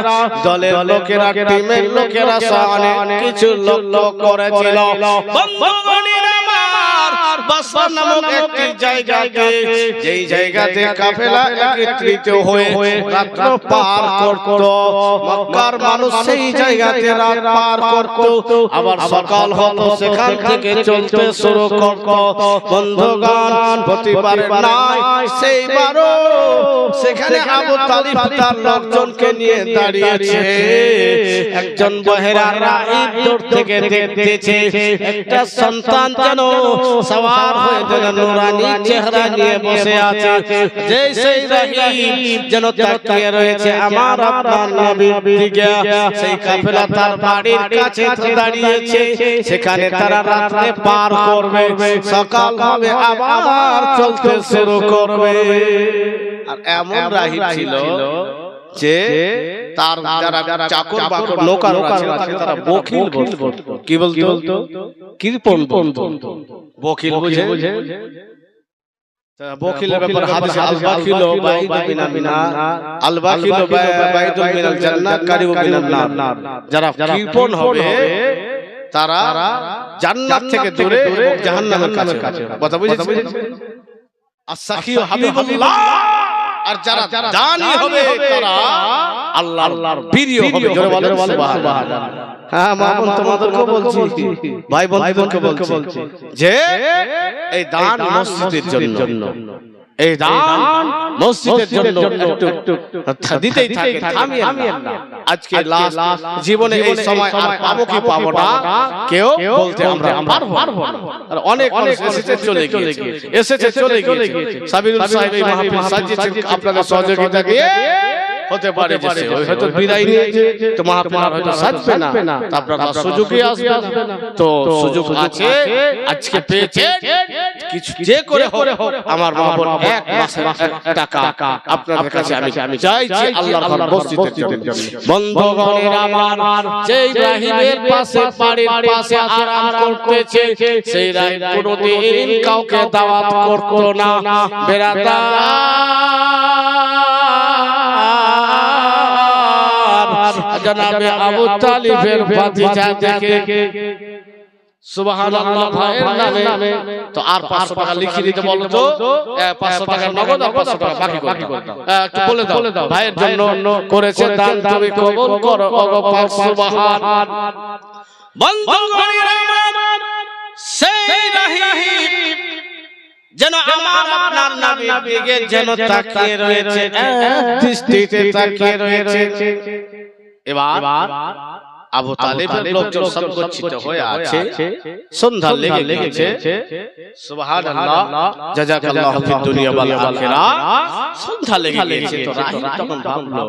দলের লোকেরা, টিমের লোকেরা অনেক কিছু লক্ষ্য করেছিল। বন্ধুগণের বাসরা নামক একটি জায়গাতে, যেই জায়গাতে কাফেলা একত্রিত হয়ে রাত্র পার করত, মক্কার মানুষ সেই জায়গাতে রাত পার করত, আবার সকাল হতো সেখান থেকে চলতে শুরু করত। বন্ধুগণ প্রতিবারে নাই সেইবারও সেখানে আবু তালিব তার লোকজনকে নিয়ে দাঁড়িয়েছে। একজন বহেরা রাহিব দূর থেকে দেখতেছে একটা সন্তান যেন সওয়ার হয়ে যেন নুরানি চেহারা নিয়ে বসে আছে, যে সেই রাহিব যেন তাকিয়ে রয়েছে আমার আপনার নবীর দিকে। সেই কাফেলা তার বাড়ির কাছে দাঁড়িয়েছে, সেখানে তারা রাতে পার করবে, সকাল হবে আবার চলতে শুরু করবে। আর এমন রাহিব ছিল যে তার যারা চাকর বাকর নৌকার আছে তারা বকিল বলতো। কি বলতো? কৃপণ বকিল বুঝে। বকিলের ব্যাপারে হাদিসে আল বাকিলু বাইদু মিনান নার, আল বাকিলু বাইদু মিনাল জান্নাত কারিবু মিনান নার। যারা কৃপণ হবে তারা জান্নাত থেকে দূরে এবং জাহান্নামের কাছে। কথা বুঝেছেন? আস-সাখিয়ু হাবিবুল্লাহ। আর যারা দানি হবে তারা আল্লাহর প্রিয় হবে। জোরে বলেন সুবহানাল্লাহ। হ্যাঁ মা বোন তোমাদেরকে বলছি, ভাই বোনদেরকে বলছি যে এই দান মসজিদের জন্য, এই দান মসজিদের জন্য একটু দিতেই থাকে, থামিয়ে না। আজকে লাস্ট জীবনে এই সময় আর পাবো কি পাবো না কেউ বলতে আমরা পারবো। আর অনেক এসেছে চলে গিয়েছে। সাবিরুল সাহেব এই মাহফিল সাজিয়েছেন আপনাদের সহযোগিতা দিয়ে। হতে পারে যে হয়তো বিদায় নিয়েছে, তো মাহফিল আর হয়তো সাজবে না, আপনারা সুযোগই আসবে না। তো সুযোগ আছে, আজকে পেয়েছে, কিছু যে করে হোক আমার মা বোন এক মাসের টাকা আপনাদের কাছে আমি চাইছি আল্লাহর ঘর মসজিদের জন্য। বন্ধুগণের আমার যে ইব্রাহিমের পাশে বাড়ির পাশে আরাম করতেছে, সেই রাহিব কোনোদিন কাউকে দাওয়াত করতো না। বেরাদার জনাবে আবু তালিবের ভাতিজা দেখে সুবহানাল্লাহ ভাইয়ের নামে তো আর 500 টাকা লিখে দিতে বলো তো 500 টাকা নগদ আর 500 টাকা বাকি করে দাও একটু বলে দাও ভাইয়ের জন্য করেছে দান তুমি কবুল করো ওগো পাক সুবহান বন্ধুগণ সেই রহিম যেন আমার আপনার নবীর দিকে যেন তাকিয়ে রয়েছে দৃষ্টিতে তাকিয়ে রয়েছে এবার আবু তালিবের লোকজন সংগঠিত হয়ে আছে সন্ধ্যা লেগে গেছে সুবহানাল্লাহ জাযাকাল্লাহু ফিদ দুনিয়া ওয়াল আখিরাহ সন্ধ্যা লেগে গেছে তো রাহিম তখন ভাবলো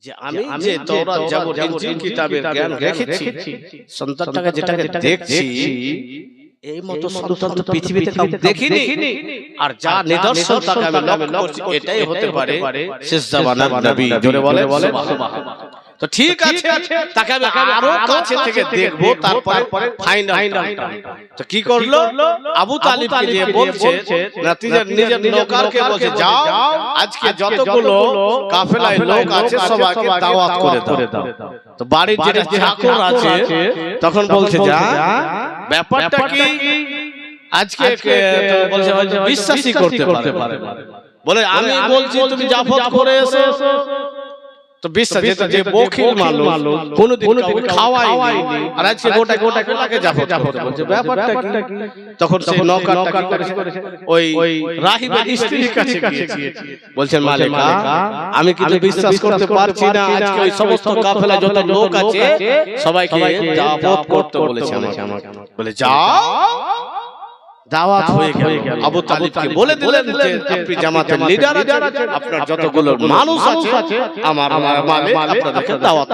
যে আমি যে তাওরাত জাবুর ইনজিল কিতাবের জ্ঞান রেখেছি সন্তানটাকে যেটাকে দেখছি এই মতো সন্তান তো পৃথিবীতে কাউ দেখিনি আর যা নিদর্শন তাকে আমি লক্ষ্য করছি এটাই হতে পারে শেষ জামানার নবী জোরে বলে সুবহানাল্লাহ তো ঠিক আছে তাকে আমি আরো কাছে থেকে দেখবো তারপরে ফাইনাল তো কি করলো আবু তালিবকে দিয়ে বলছে নিজের নৌকারকে বলছে যাও আজকে যতগুলো কাফেলায় লোক আছে সবাইকে দাওয়াত করে দাও তো বাড়ির যেটা চাকর আছে তখন বলছে যা ব্যাপারটা কি আজকে বলছে বিশ্বাসই করতে পারে বলে আমি বলছি তুমি জাফত করে এসো তো বিশ্বাস যেটা যে বখিল মানুষ কোনদিন কাউকে খাওয়ায়নি আর আজকে গোটা কোলাকে জাফত বলছে ব্যাপারটা কি তখন সেই নৌকারটা কি করেছে ওই রাহিবের স্ত্রীর কাছে গিয়েছে বলছেন মালিকা আমি কিন্তু বিশ্বাস করতে পারছি না আজকে ওই সমস্ত কাফেলা যত লোক আছে সবাইকে জাফত করতে বলেছে আমাকে বলে যাও দাওয়াত হয়ে গেল আবু তালিবকে বলে দিলেন যে আপনি জামাতের লিডার আছেন আপনার যতগুলো মানুষ আছে আমার মালিক আপনাদেরকে দাওয়াত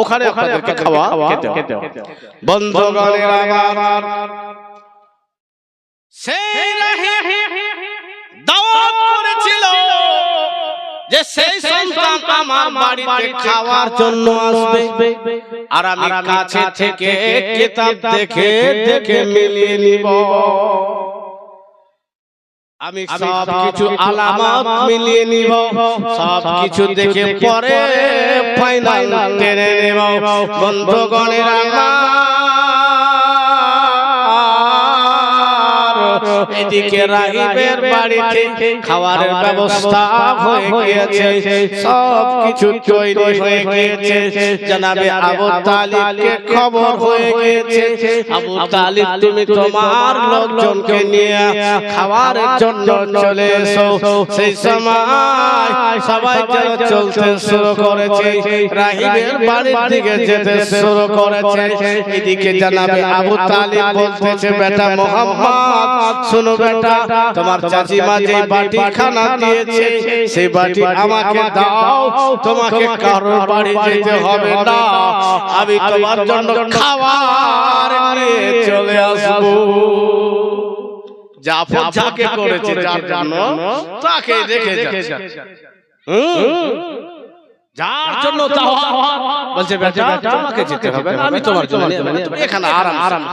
ওখানে আপনাদেরকে খাওয়া খেতে বন্ধুগণের আমার সেই রাহিম দাওয়াত করেছিল যে সেই সন্তান আমার বাড়িতে খাওয়ার জন্য আসবে আর আমি কাছে থেকে কিতাব দেখে মিলিয়ে নিব আমি সব কিছু আলামত মিলিয়ে নিব সব কিছু দেখে পরে ফাইনাল টেনে নেব বন্ধুগণের এদিকে রাহিবের বাড়িতে খাবারের ব্যবস্থা হয়ে গিয়েছে সব কিছু তৈরি হয়ে গিয়েছে জনাবে আবু তালিবকে খবর হয়ে গিয়েছে আবু তালিব তুমি তোমার লোকজনকে নিয়ে খাবারের জন্য চলে এসো সেই সময় সবাই চলতে শুরু করেছে রাহিবের বাড়ির দিকে যেতে শুরু করেছে এদিকে জনাবে আবু তালিব বলতেছে বেটা মুহাম্মদ শোনো বেটা তোমার চাচিমা যে বাটি খানা দিয়েছে সেই বাটি আমাকে দাও তোমাকে কারোর বাড়ি যেতে হবে না আমি তোমার জন্য খাবার নিয়ে চলে আসবো জাফর যাকে করেছে যার জন্য তাকে দেখে যাচ্ছে যার জন্য বলছে বেটা তোমাকে যেতে হবে না আমি তোমার জন্য এখানে আরাম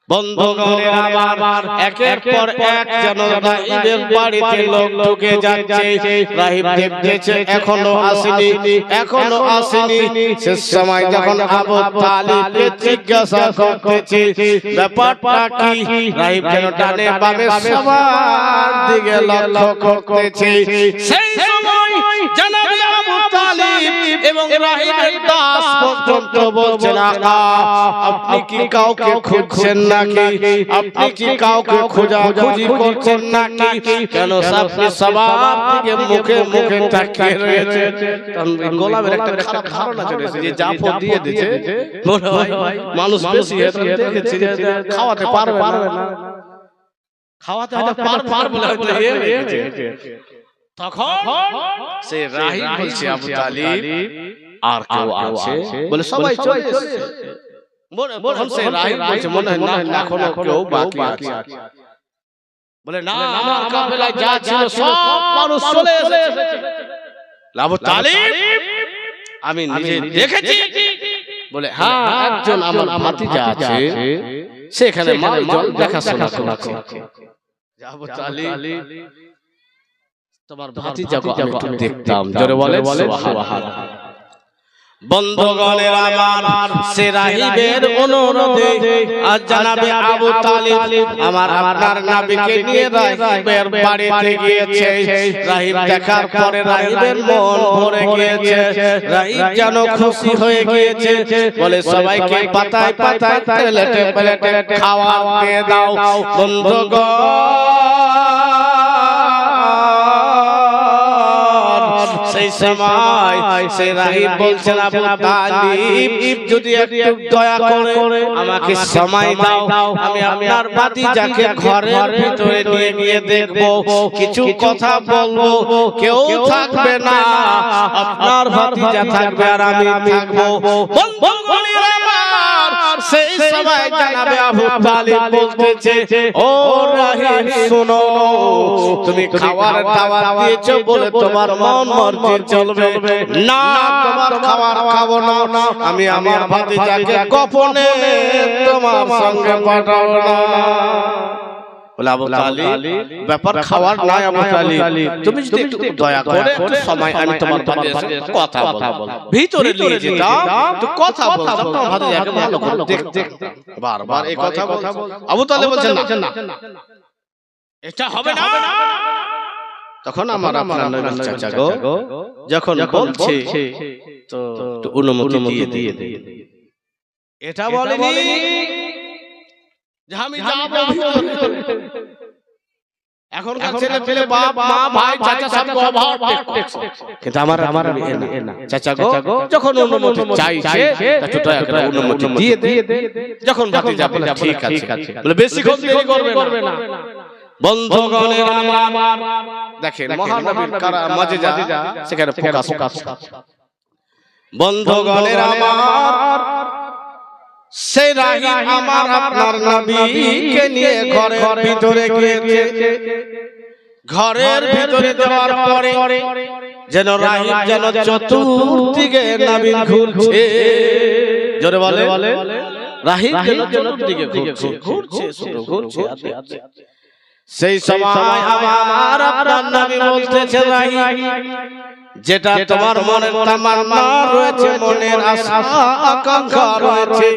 বন্ধুগণের আমার একের পর এক যেন রাহিবের বাড়িতে লোক ঢুকে যাচ্ছে রাহিব দেখতেছে এখনো আসেনি শেষ সময় যখন আবু তালিবকে জিজ্ঞাসা করতেছে ব্যাপারটা কি রাহিব যেন ডানে বামে সবার দিকে লক্ষ্য করতেছে সেই সময় জনাবে আবু তালিব এবং রাহিবের দাস পর্যন্ত বলছেন আপনি কি কাউকে খুঁজছেন নাকি আপনি কি কাউকে খোঁজাখুঁজি করছেন নাকি কেন আপনি সবার দিকে মুখে তাকিয়ে রয়েছে গোলামের একটা খারাপ ধারণা চলেছে যে জাফর দিয়ে দিয়েছে মানুষ বেশি দেখেছি যে খাওয়াতে পারবে না খাওয়াতে পারবে না তখন সে রাহিম বলছে আবু তালিব আর কেউ আছে বলে সবাই চলে এসেছে তখন সে রাহিম বলছে মনে হয় না এখনো কেউ বাকি আছে বলে না আমার কাফেলায় যা ছিল সব মানুষ চলে এসেছে আবু তালিব আমি নিজে দেখেছি বলে হ্যাঁ একজন আমার ভাতিজা আছে সেখানে মানুষজন দেখাশোনা করছে আবু তালিব তোমার ভাতিজাকে আমি একটু দেখতাম জোরে বলে সুবহানাল্লাহ বন্ধুগণের আমার, সে রাহিবের অনুরোধে আজ জনাবে আবু তালিব আমার আপনার নবীকে নিয়ে রাহিবের বাড়িতে গিয়েছে। রাহিব দেখার পরে রাহিবের মন ভরে গিয়েছে, রাহিব যেন খুশি হয়ে গিয়েছে। বলে সবাইকে পাতায় পাতায় প্লেটে প্লেটে খাওয়া দিয়ে দাও। বন্ধুগণ সেই সময় সেই রাহিব বলছেন, আবু তালিব যদি একটু দয়া করে আমাকে সময় দাও, আমি আপনার ভাতিজাকে ঘরের ভিতরে নিয়ে গিয়ে দেখবো, কিছু কথা বলবো, কেউ থাকবে না, আপনার ভাতিজা থাকবে আর আমি থাকবো। সেই সময় জানাবে আবু তালিব বলতেছে, ও রাহিব শোনো, তুমি খাবার দাওয়াত দিয়েছো বলে তোমার মন মর্জি চলবে না, তোমার খাবার খাবো না, আমি আমার ভাতিজাকে গোপনে তোমার সঙ্গে পাঠাবো না। বলে আবু তালিব ব্যাপার খাওয়ার নয়, আবু তালিব তুমি যদি একটু দয়া করে একটু সময় আমি তোমার ভাতিজার সঙ্গে কথা বলবো, ভিতরে নিয়ে যেতাম তো কথা বলতাম, তোমার ভাতিজাকে ভালো করে দেখতাম। বারবার এই কথা বলতাম। আবু তালিব বলছেন না, এটা হবে না। তখন আমার আপনার নবীর চাচা গো যখন বলছে তো একটু অনুমতি দিয়ে দে। এটা বলেনি যে আমি যাব ভিতরে। এখনকার ছেলে পেলে বাপ মা ভাই চাচা সব অভাব দেখছে, কিন্তু আমার না চাচা গো যখন অনুমতি চাইছে একটু দয়া করে অনুমতি দিয়ে দে। যখন ভাতিজা বলে ঠিক আছে, বলে বেশিক্ষণ দেরি করবে না। বন্ধুগণের আমার দেখেন মহানবীর মাজেজা সেখানে ফোকাস। বন্ধুগণের আমার, সেই রাহিব আমার আপনার নবীকে নিয়ে ঘরের ভিতরে গিয়েছে। ঘরের ভিতরে যাওয়ার পরে যেন রাহিব যেন চতুর্দিকে নবীন ঘুরছে, জোরে বলে রাহিব যেন চতুর্দিকে ঘুরছে। সেই সময় আমার আপনার নবী বলতেছে, রাহিব যেটা তোমার মনের তামান্না রয়েছে, মনের আশা আকাঙ্ক্ষা রয়েছে,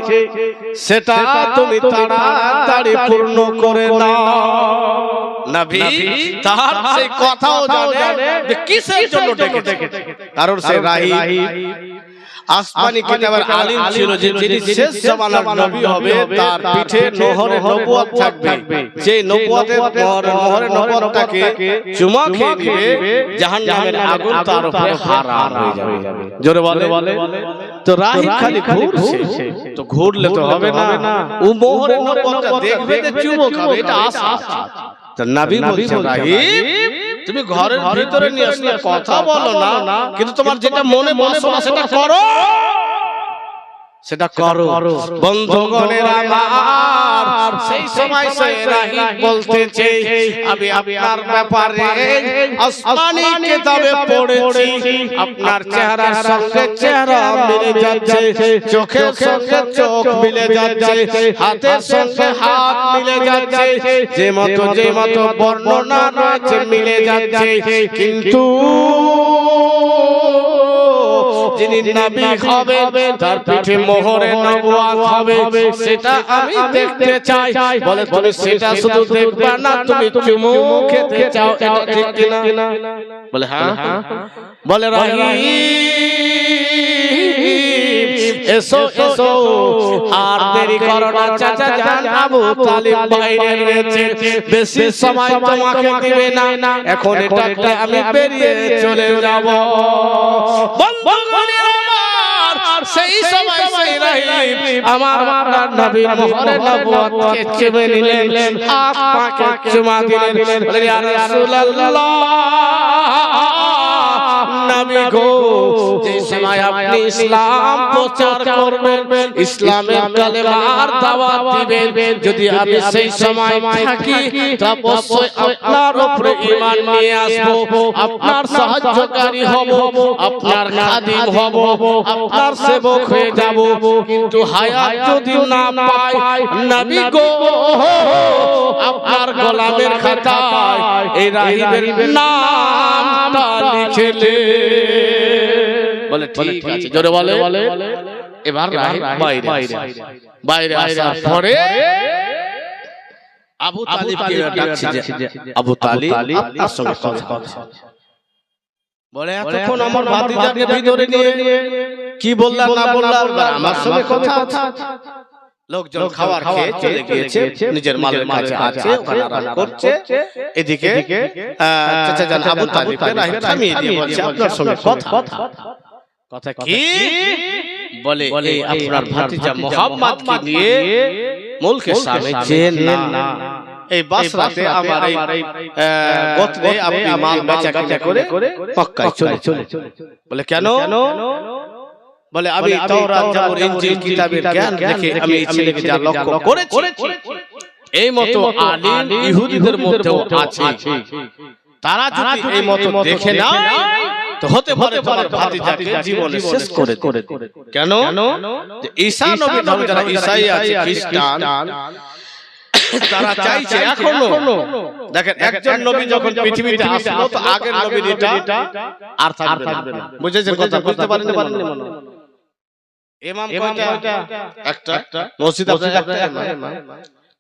সেটা তুমি তাড়াতাড়ি পূর্ণ করে নাও। নবী তার সেই কথাও জানে যে কিসের জন্য ডেকেছে, কারণ সে রাহিব আসমানি কিতাবের আলিম ছিল, যে যিনি শেষ জামানার নবী হবে তার পিঠে মোহরে নবুয়ত থাকবে, সেই নবুয়তের মোহরে নবুয়তটাকে চুমা খেয়ে দিবে, জাহান্নামের আগুন তার উপরে হারাম হয়ে যাবে। জোরে বলে তো রাহিব খালি ঘুরছে, তো ঘুরলে তো হবে না, ও মোহরে নবুয়তটা দেখবে যে চুমো খাবে, এটা আশা। তো নবী বলছেন, রাহিব তুমি ঘরের ভিতরে নিয়ে আসলে কথা বলো না, কিন্তু তোমার যেটা মনে বাসনা সেটা করো, সেটা করো। বন্ধুগণের আমার, সেই সময় সেই রাহিব বলতেছে, আমি আপনার ব্যাপারে আসমানি কিতাবে পড়েছি, আপনার চেহারার সঙ্গে চেহারা মিলে যাচ্ছে, চোখের সঙ্গে চোখ মিলে যাচ্ছে, হাতের সঙ্গে হাত মিলে যাচ্ছে, যে মতো বর্ণনা রয়েছে মিলে যাচ্ছে, কিন্তু যিনি নবী হবে তার পিঠে মোহরে নবুয়ত হবে, সেটা আমি দেখতে চাই। বলে তুমি সেটা শুধু দেখবা না, তুমি চুমু খেতে চাও, এটা ঠিক কিনা? বলে হ্যাঁ। বলে রাহিব এসো আর দেরি করো না, চাচা জান আবু তালিব বাইরে রয়েছে, বেশি সময় তোমাকে দিবে না, এখন এটাকে আমি বেরিয়ে চলে যাব। সেই সময় সেই রাহিব আমার আপনার নবীর মোহরে নবুয়তকে চেপে নিলেন, হাত পাকে চুমা দিলেন, বলে ইয়া রাসূলুল্লাহ নবী গো, যে সময় আপনি ইসলাম প্রচার করবেন, ইসলামের কালেমার দাওয়াত দিবেন, যদি আমি সেই সময় থাকি তবে অবশ্যই আপনার উপরে ঈমান নিয়ে আসব, আপনার সাহায্যকারী হব, আপনার খাদিম হব, আপনার সেবক হয়ে যাব। কিন্তু হায়াত যদি না পাই নবী গো, আপনার গোলামের খাতায় এই রাহিবের নামটা লিখে বলে ঠিক আছে, জোরে বলে। এবার রাহিব বাইরে আসার পরে আবু তালিবকে ডাকছে যে আবু তালিব আপনার সঙ্গে কথা আছে। বলে এতক্ষণ আমার ভাতিজাকে ভিতরে নিয়ে কি বললাম না বললাম, আমার সঙ্গে কথা আছে। লোকজন খাবার খেয়ে চলে গিয়েছে, নিজের মালের কাছে আছে, ওখানে আরাম করছে। এদিকে চাচা জান আবু তালিবকে রাহিব থামিয়ে দিয়ে বলছে আপনার সঙ্গে কথা কি? বলে এই আপনার ভাতিজা মুহাম্মদকে নিয়ে মুলকে সামনে যেন না, এই বাসরাতে আমার এই গোত্রে আপনি মাল বেচাকেনা করে মক্কায় চলে। বলে কেন? বলে আমি তাওরাত জাবুর ইনজিল কিতাবের জ্ঞান দেখে আমি এই ছেলেকে যা লক্ষ্য করেছি, এই মতো আলিম ইহুদিদের মধ্যেও আছে। তারা যদি এই মতো দেখে না তো হতে পারে তোমার ভাতিজাকে জীবনে শেষ করে। কেন? ঈসা নবী ধর্মে যারা ঈসাই আছে, খ্রিস্টান, তারা চাইছে এখনো, দেখেন একজন নবী যখন পৃথিবীতে আসলো তো আগের নবীর এটা আর থাকবে না। বুঝেছেন কথা? বুঝতে পারেননি? ইমাম কয়টা? একটা। মসজিদ আছে একটা ইমাম।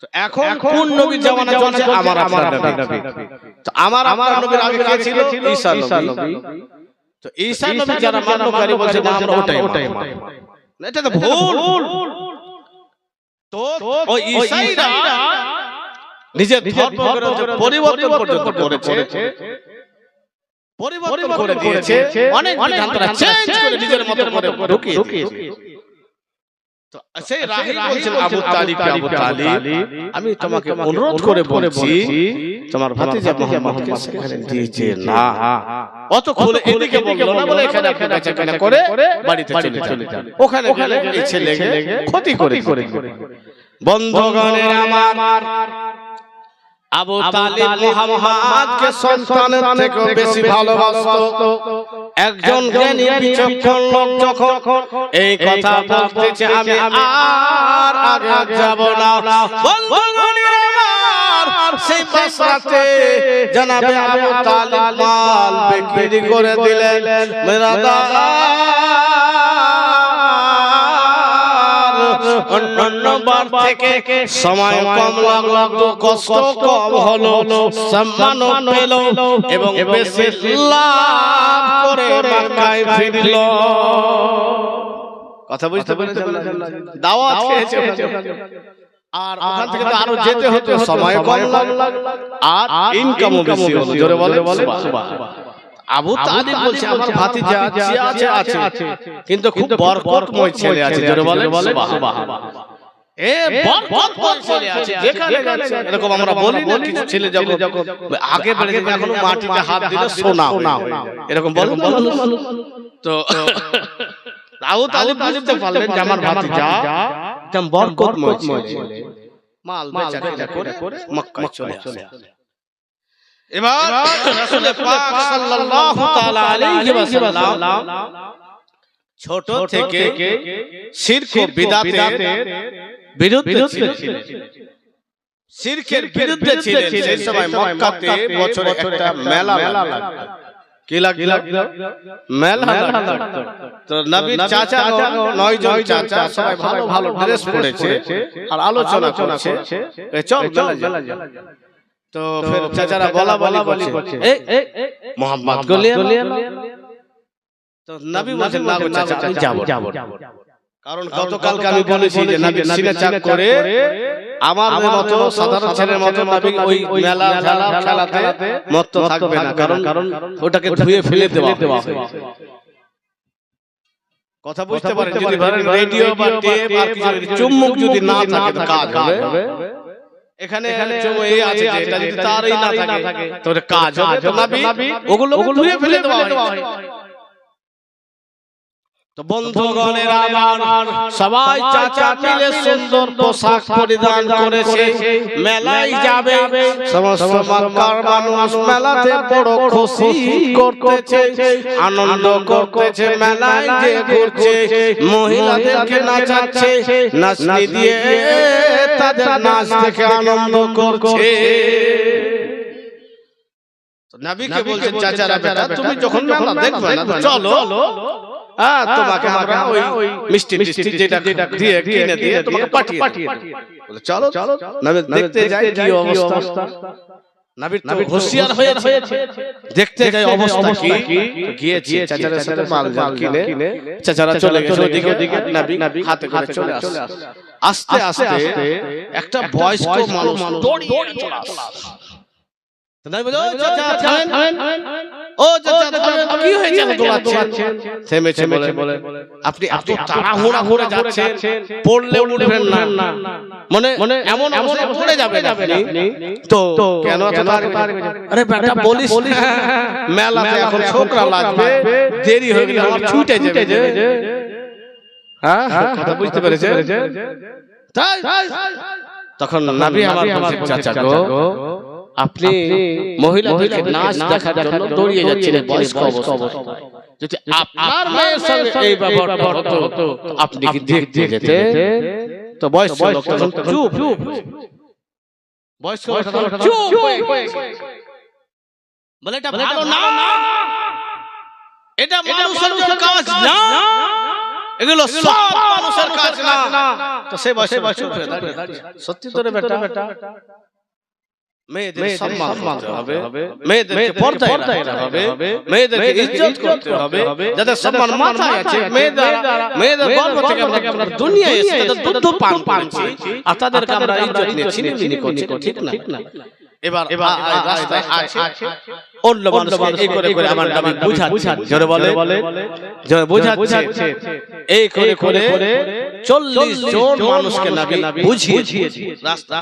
তো এখন কোন নবী জামানা চলছে? আমার নবী। তো আমার নবীর আগে কে ছিল? ঈসা নবী। তো ঈসা নবী যারা মান্যকারী বলছে না আমরা ওটাই মানি, এটা তো ভুল। তো ওই ঈসাইরা নিজের ধর্মগ্রন্থ পরিবর্তন পর্যন্ত করেছে, পরিবর্তন করে দিয়েছে, অনেক বিধান তারা চেঞ্জ করে নিজের মতো করে ঢুকিয়েছে। তো সেই রাহিব বলছেন আবু তালিবকে, আবু তালিব আমি তোমাকে অনুরোধ করে বলছি তোমার ভাতিজা মুহাম্মদকে সেখানে দিয়েছে না। অত খুলে এদিকে বললো না, বলে এখানে আপনি বেচাকেনা করে বাড়িতে চলে যান। ওখানে গেলে এই ছেলেকে ক্ষতি করে। বন্ধুগণের আমার, আবু তালিব মুহাম্মদকে সন্তানের থেকে বেশি ভালোবাসতো। একজন জ্ঞানী বিচক্ষণ লোক যখন এই কথা বলতেছে আমি আর আগে যাব না। বন্ধুগণের আমার, সেই বাসরাতে জনাবে আবু তালিব মাল বিক্রি করে দিলেন। অন্যান্য বার থেকে সময় কম লাগলো, কষ্ট কম হলো, সম্মান পেল এবং বেশি লাভ করে মক্কায় ফিরল। কথা বুঝতে পেরেছেন? দাওয়াত খেয়েছে আর ওখান থেকে তো আরো যেতে হতো, সময় কম লাগলো আর ইনকামও বেশি হলো। জোরে বলে সুবহানাল্লাহ। আবু তালিব বলছে আমার ভাতিজা আছে কিন্তু খুব বরকতময় ছেলে আছে। জোরে বলে সুবহানাল্লাহ। এ বরকতময় ছেলে আছে, যেখানে যাচ্ছে এরকম আমরা বলি না, কিছু ছেলে যখন আগে বেড়ে যায় এখনো মাটিতে হাত দিলে সোনা হয়ে যায়, এরকম বলে মানুষ। তো আবু তালিব বুঝতে পারলেন যে আমার ভাতিজা একদম বরকতময় ছেলে, মাল বেচাকেনা করে মক্কায় চলে আসে। এবার রাসূল পাক সাল্লাল্লাহু তাআলা আলাইহি ওয়াসাল্লাম ছোট থেকে শিরক ও বিদআতের বিরুদ্ধে ছিলেন, শিরকের বিরুদ্ধে ছিলেন। সেই সময় মক্কাতে বছরে একটা মেলা লাগতো। কি লাগতো? মেলা লাগতো। তো নবীর চাচা 9 জন চাচা সবাই ভালো ভালো ড্রেস পরেছে আর আলোচনা করছে চল মেলা যা। তো फिर চাচারা বলা করছে মোহাম্মদ গলিয়া। তো নবী বলেন না গো চাচা আমি যাব, কারণ গতকালকে আমি বলেছি যে নবী সিনা চাক করে আমার মতো সাধারণ ছেলের মতো নবী ওই মেলা খেলাতে মত্ত থাকবে না, কারণ ওটাকে ধুয়ে ফেলে দেওয়া হবে। কথা বুঝতে পারেন? যদি ধরেন রেডিও বা টেপ আর কিছু চুম্বক যদি না থাকে তো কাজ হবে। এখানে এই আছে যে এটা যদি তারই না থাকে তো কাজ হবে। তো নবী ওগুলো ধুয়ে ফেলে দেওয়া হয়। তো বন্ধুগণের আমার, সবাই চাচা মিলে সুন্দর পোশাক পরিধান করেছে, মেলায় যাবে। সমস্ত মক্কার মানুষ মেলাতে বড় খুশি করতেছে, আনন্দ করতেছে, মেলায় যে ঘুরছে, মহিলাদেরকে নাচাচ্ছে, নাচনি দিয়ে তাদের নাচ দেখে আনন্দ করছে। নবীকে বলছেন চাচারা বেটা তুমি যখন মেলা দেখবে না চলো তোমাকে আমরা ওই মিষ্টি যেটা দিয়ে কিনে দিয়ে তোমাকে পাঠিয়ে বলে চলো নবী দেখতে যাই কি অবস্থা। নবী তো হুঁশিয়ার হয়েছে, দেখতে যাই অবস্থা কি। গিয়েছে চাচার সাথে মাল জাল কিনে চাচারা চলে গেছে ওদিকে, নবী হাতে করে চলে আসে। আস্তে আস্তে একটা বয়স্ক মানুষ দৌড়িয়ে চলে আসে। নবী বলে, ও চাচা থামেন, ও চাচা থামেন, কি হয়েছে দৌড়াচ্ছেন? থেমেছে বলে, আপনি এত তাড়াহুড়া করে যাচ্ছেন, পড়লে উঠবেন না, মানে এমন অবস্থায় পড়ে যাবেন আপনি। তো কেন আরে বেটা বলিস মেলাতে এখন ছোকরা লাগবে, দেরি হয়ে গেলে আমার ছুটে যাবে। হ্যাঁ কথা বুঝতে পেরেছে? তখন নবী আমার বলছে, চাচা গো আপনি মহিলাদেরকে নাচ দেখার জন্য দৌড়িয়ে যাচ্ছিলেন বয়স্ক অবস্থায়, যদি আপনার মায়ের সঙ্গে এই ব্যবহারটা হতো আপনি কি দেখতে যেতেন? তো বয়স্ক লোক তখন চুপ, বয়স্ক লোক চুপ বলে, এটা ভালো না, এটা মানুষের কাজ না, এগুলো সব মানুষের কাজ না। তো সে বয়সে চুপ হয়ে দাঁড়িয়ে, সত্যি তোরে বেটা মেয়েদের সম্মান করতে হবে, মেয়েদেরকে পর্দায় রাখতে হবে, মেয়েদেরকে ইজ্জত করতে হবে, যাদের সম্মান মাথায় আছে। মেয়েদের গর্ভ থেকে আমরা দুনিয়ায় এসে তাদের দুধ পান করেছি, আর তাদেরকে আমরা ইজ্জত নিয়ে ছিনিমিনি করছি, ঠিক না? এবার রাস্তায় আছে অন্য মানুষকে এই করে আমার নবী বুঝাচ্ছে, জোরে বলে বুঝাচ্ছে, এই করে 40 জন মানুষকে নবী বুঝিয়েছে। রাস্তা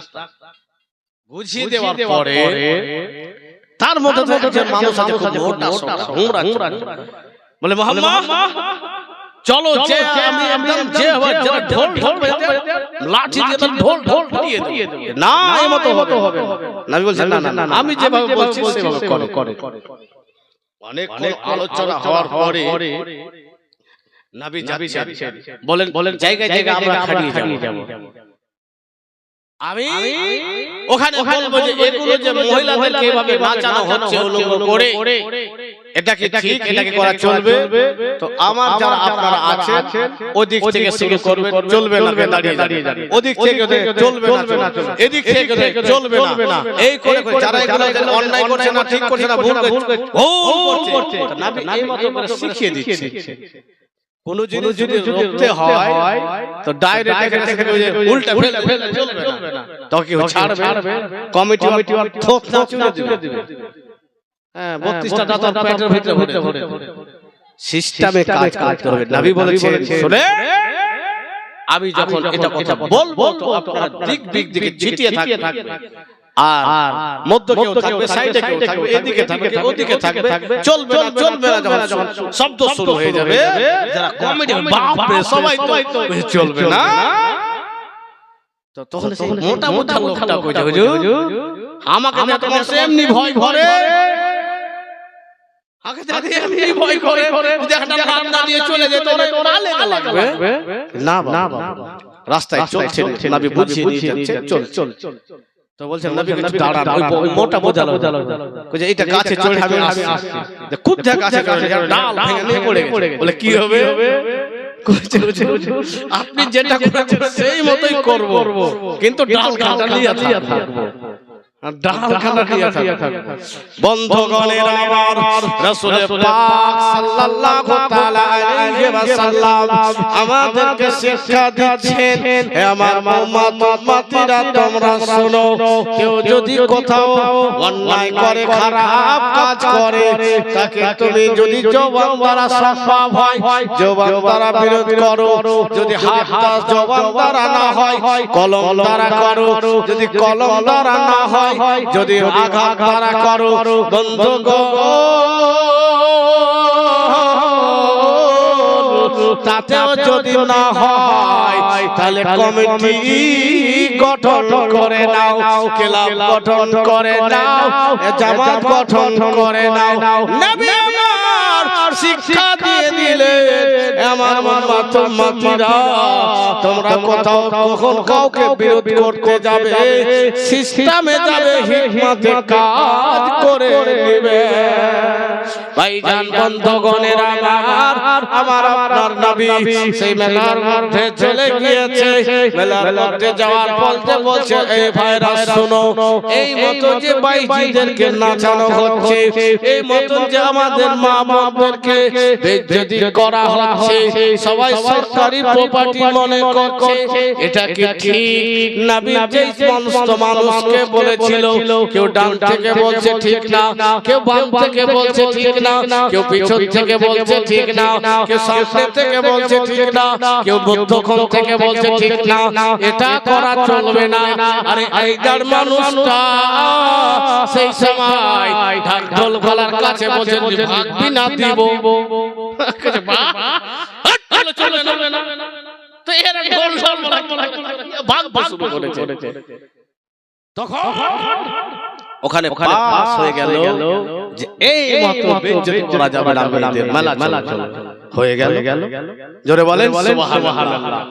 বুঝিয়ে দেওয়ার পরে তার মধ্যে একজন মানুষ আছে খুব মোটা হুমড়া, বলে মুহাম্মদ চলো যে আমি একদম যে হবে ঢোল লাঠি দিয়ে ঢোল দিয়ে দেব না, এই মতো হবে। নবী বলছেন না, আমি যেভাবে বলছি সেভাবে করে। অনেক আলোচনা হওয়ার পরে নবী যাচ্ছেন, বলেন জায়গায় আমরা খাড়িয়ে যাব। আমি ওখানে বলবো যে এগুলো যে মহিলাদেরকে এভাবে নাচানো হচ্ছে ওগুলো করে, এটা কি ঠিক? এটা কি করা চলবে? তো আমার যারা আপনারা আছেন ওদিক থেকে শুরু করবে, চলবে না দাঁড়িয়ে যাবে, ওদিক থেকে চলবে না, এদিক থেকে চলবে না, এই করে যারা এগুলো অন্যায় করছে না, ঠিক করছে না, ভুল করছে, নবী এই মতো করে শিখিয়ে দিচ্ছে। কোন জিনিস যদি রুখতে হয় তো ডাইরেক্ট এখানে উল্টা ফেলে চলবে না, তো কি ছাড়বে কমিটি থোক না চুলে দিবে। হ্যাঁ 32টা দাঁত পেটের ভিতরে ভরে সিস্টেমে কাজ করতে হবে। নবী বলেছেন, শুনে আমি যখন এটা কথা বলবো তো আপনারা দিক দিকে ছিটিয়ে থাকবে, আর মধ্য কেউ থাকবে, সাইডে কেউ থাকবে, এদিকে থাকবে, ওদিকে থাকবে, চলবে না। যখন শব্দ শুরু হয়ে যাবে, যারা কমেডি বাপ রে সবাই তো চলবে না, তো তখন মোটা লোকটা কইছে, হুজুর আমাকে তোমার এমনি ভয় করে, ভয় করে একটা রান্না দিয়ে চলে যেত লাগবে না বাবা, রাস্তায় চলছে নবী বুঝিয়ে দিয়েছেন চল। তো বলছেন নবী দাঁড়ান, ওই মোটা বোঝালো কইছে এটা গাছে চড়ে আমি আসছি, কুত্তা গাছে ডাল ভেঙে নিয়ে পড়ে গেছে, বলে কি হবে? আপনি যেটা করেছেন সেই মতোই করব, কিন্তু ডাল কাটা নিয়ে থাকবো, বন্ধুগণের আমার রাসূল পাক সাল্লাল্লাহু তাআলা আলাইহি ওয়াসাল্লাম আমাদেরকে শিক্ষা দিচ্ছেন, হে আমার উম্মতিরা তোমরা শোনো, কেউ যদি কোথাও অন্যায় করে, খারাপ কাজ করে, তাকে তুমি যদি জবান দ্বারা সম্ভব হয় জবান দ্বারা বিরোধ করো, যদি হাত জবান দ্বারা না হয় কলম দ্বারা করো, যদি কলম দ্বারা না হয় যদি আঘাত দ্বারা করো। বন্ধুগণ তাতেও যদি না হয় তাহলে কমিটি গঠন করে নাও, ক্লাব গঠন করে নাও, জামাত গঠন করে নাও। নবী আমার শিক্ষা দিয়ে দিলে আমার উম্মতিরা তোমরা কোথাও কখন কাউকে বিরোধ করতে যাবে, সিস্টেমে যাবে, হিকমতে কাজ করে নেবে। ভাইজান বন্ধুগণের আমার আপনার নবী সেই মেলার মধ্যে চলে গিয়েছে। মেলার মধ্যে যাওয়ার পথে বলছে, এই ভাইরা শোনো, এই মতো যে বাইজিদেরকে নাচানো হচ্ছে, এই মতো যে আমাদের মা বোনদেরকে বেইজ্জতি করা হচ্ছে, সবাই সরকারি প্রপার্টি মনে করছে, এটা কি ঠিক? নবী যে সমস্ত মানুষকে বলেছিল, কেউ ডান থেকে বলছে ঠিক না, কেউ বাম থেকে বলছে ঠিক না, কেউ পিছন থেকে বলছে ঠিক না, কেউ সামনে থেকে বলছে ঠিক না, কেউ মধ্যখান থেকে বলছে ঠিক না, এটা করা চলবে না। আরে এইটার মানুষটা সেই সময় ঢাক ঢোল গলার কাছে বলছে ভাগবি না দিব, চলে না, তো এরা ঢোল ঢোল ভাগবা শুরু করেছে। তখন ওখানে পাস হয়ে গেল যে এই মতো বেইজ্জতি করা যাবে না, মেলা হয়ে গেল। জোরে বলেন সুবহানাল্লাহ।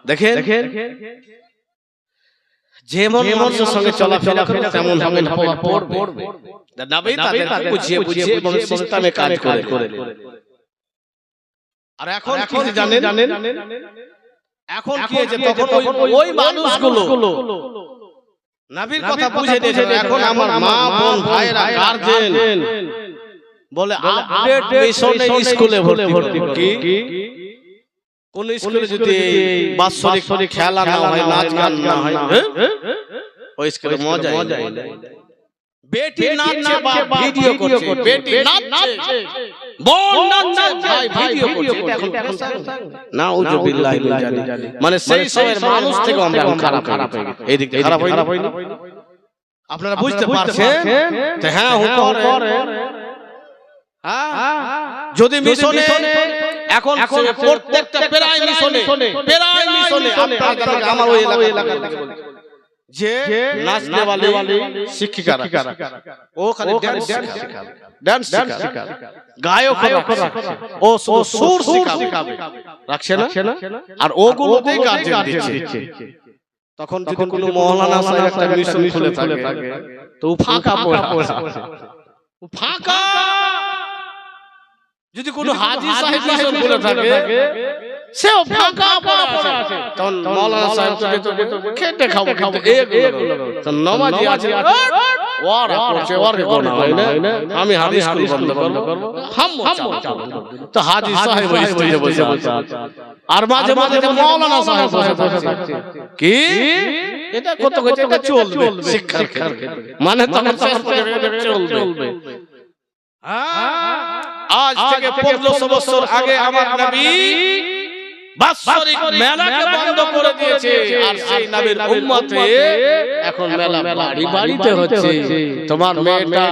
দেখেন যেমন মানুষের সঙ্গে চলাফেরা করে তেমন হবে না পড়বে। নবী তাদেরকে বুঝিয়ে এবং সিস্টেমে কাজ করে। আর এখন কি জানেন, এখন কি হয়েছে, তখন ওই মানুষগুলো নবীর কথা বুঝে দিয়েছে। এখন আমার মা বোন ভাইরা গার্জিয়ান বলে আপডেট মিশনে স্কুলে ভর্তি কি কোন স্কুলে যদি বাৎসরিক খেলা না হয়, নাচ গান না হয়, ওই স্কুলে মজা বেটি নাচছে বা ভিডিও করছে, বেটি নাচছে বোন নাচছে ভাই ভিডিও করছে, এটা এখন নাউজুবিল্লাহি মিন যালিক। মানে সেই সময়ের মানুষ থেকে আমরা খারাপ হয়ে গেছি। এই দিক খারাপ হয়নি, আপনারা বুঝতে পারছেন যে হ্যাঁ করে। যদি মিশনে এখন প্রত্যেকটা প্রায় মিশনে আমার ওই এলাকা থেকে যে নাচনে वाली শিক্ষিকারা ও খালি ডান্স শেখাবে, গায়ক রাখছে, ও সুর শেখাবে, রাখছে না, আর ওগুলোতেই গার্জিয়ান দিচ্ছে। তখন যদি কোনো মওলানা সাহেব একটা মিশন খুলে থাকে তো ফাঁকা পড়ে আছে, ফাঁকা। যদি কোনো হাজী সাহেব মিশন খুলে থাকে সেও ফাঁকা পড়ে আছে, তখন মওলানা সাহেব তো খেতে খাবো, কিন্তু এগুলো তো নমাজি আছে ওয়ার করছে, ওয়ার কোনা হয় না, আমি হাদিস স্কুল বন্ধ করব, হাম চালাবো। তো হাজী সাহেব ওই স্টেজে বসে আছে, আর মাঝে মাঝে মওলানা সাহেব বসে থাকছে। কি এটা কত হচ্ছে, এটা চলবে শিক্ষার ক্ষেত্রে, মানে তখন চলবে। আজ থেকে 1500 বছর আগে আমার নবী বাৎসরিক মেলাকে বন্ধ করে দিয়েছে, আর সেই নবীর উম্মতে এখন মেলা বাড়িতে হচ্ছে। তোমার মেয়েটা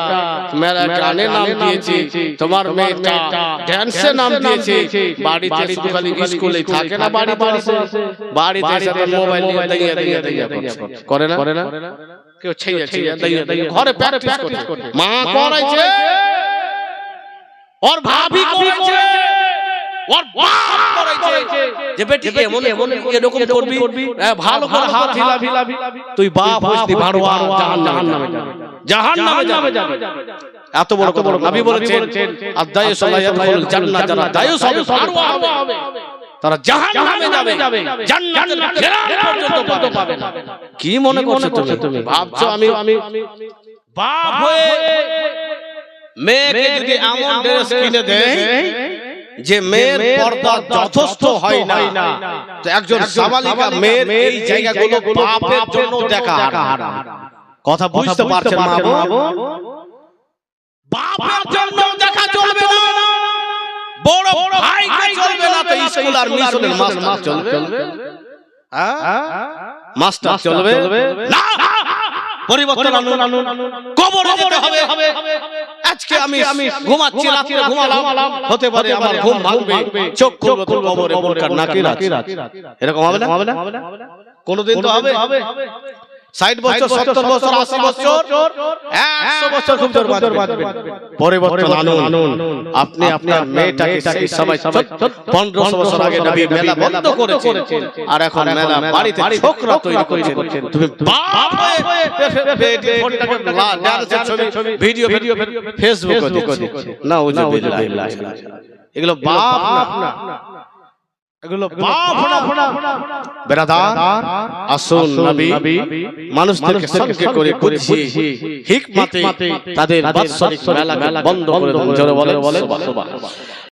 মেলা গানে নাম দিয়েছে, তোমার মেয়েটা ড্যান্সে নাম দিয়েছে, বাড়িতে শুধু খালি স্কুলে থাকে না, বাড়িতে সাথে মোবাইল নিয়ে দাইয়া করে না, কেউ ছেইয়া দাইয়া ঘরে প্র্যাকটিস করছে, মা করাইছে, ওর ভাবি করেছে, ওর বাপ করেছে, যে বেটি এমন এরকম করবি, ভালো করে হাত হিলাবি, তুই বাপ হইছিস ভাড়োয়া, জাহান্নামে যাবে। এত বড় নবী বলেছেন আদায়ুস লা ইয়াদখুলুল জান্নাহ, যারা দায়ুস হবে ভাড়োয়া হবে তারা জাহান্নামে যাবে, জান্নাতের ঘেরান পর্যন্ত পাবে না। কি মনে করছো তুমি? ভাবছো আমি বাপ হয়ে মেয়েকে যদি এমন ড্রেস কিনে দেয় যে মেয়ের পর্দা যথেষ্ট হয় না, তো একজন সাবালিকা মেয়ের এই জায়গাগুলো বাপের জন্য দেখা হারাম। কথা বুঝতে পারছেন মা বোন? বাপের জন্য দেখা চলবে না, বড় ভাইকে চলবে না, তো স্কুল আর মিশনের মাস্টার চলবে, মাস্টার চলবে না। পরিবর্তন আনুন, কবরে যেতে হবে। আজকে আমি ঘুমাচ্ছি, রাতে ঘুমালাম, হতে পারে আমার ঘুম ভাঙবে, চোখ খুলবো তো কবরে মুনকার নাকির আছে, এরকম হবে না? কোনদিন তো হবে। 60 বছর 70 বছর 80 বছর 100 বছর খুব জোর বাঁচবেন পরিবর্তন আনুন আপনি আপনার মেয়েটাকে সেই সময় 1500 বছর আগে নবী মেলা বন্ধ করেছেন আর এখন মেলা বাড়িতে ছোকরা তৈরি করেছেন তুমি বাপ হয়ে ফোনটাকে ছবি ভিডিও ফেসবুকে দিচ্ছি নাউজুবিল্লাহ এগুলো বাপ না এগুলো বাপ না বেরাদার আসুন নবী মানুষদেরকে সঙ্গে করে বুঝিয়ে হিকমতে তাদের বাৎসরিক মেলাকে বন্ধ করে দেন জোরে বলেন সুবহানাল্লাহ।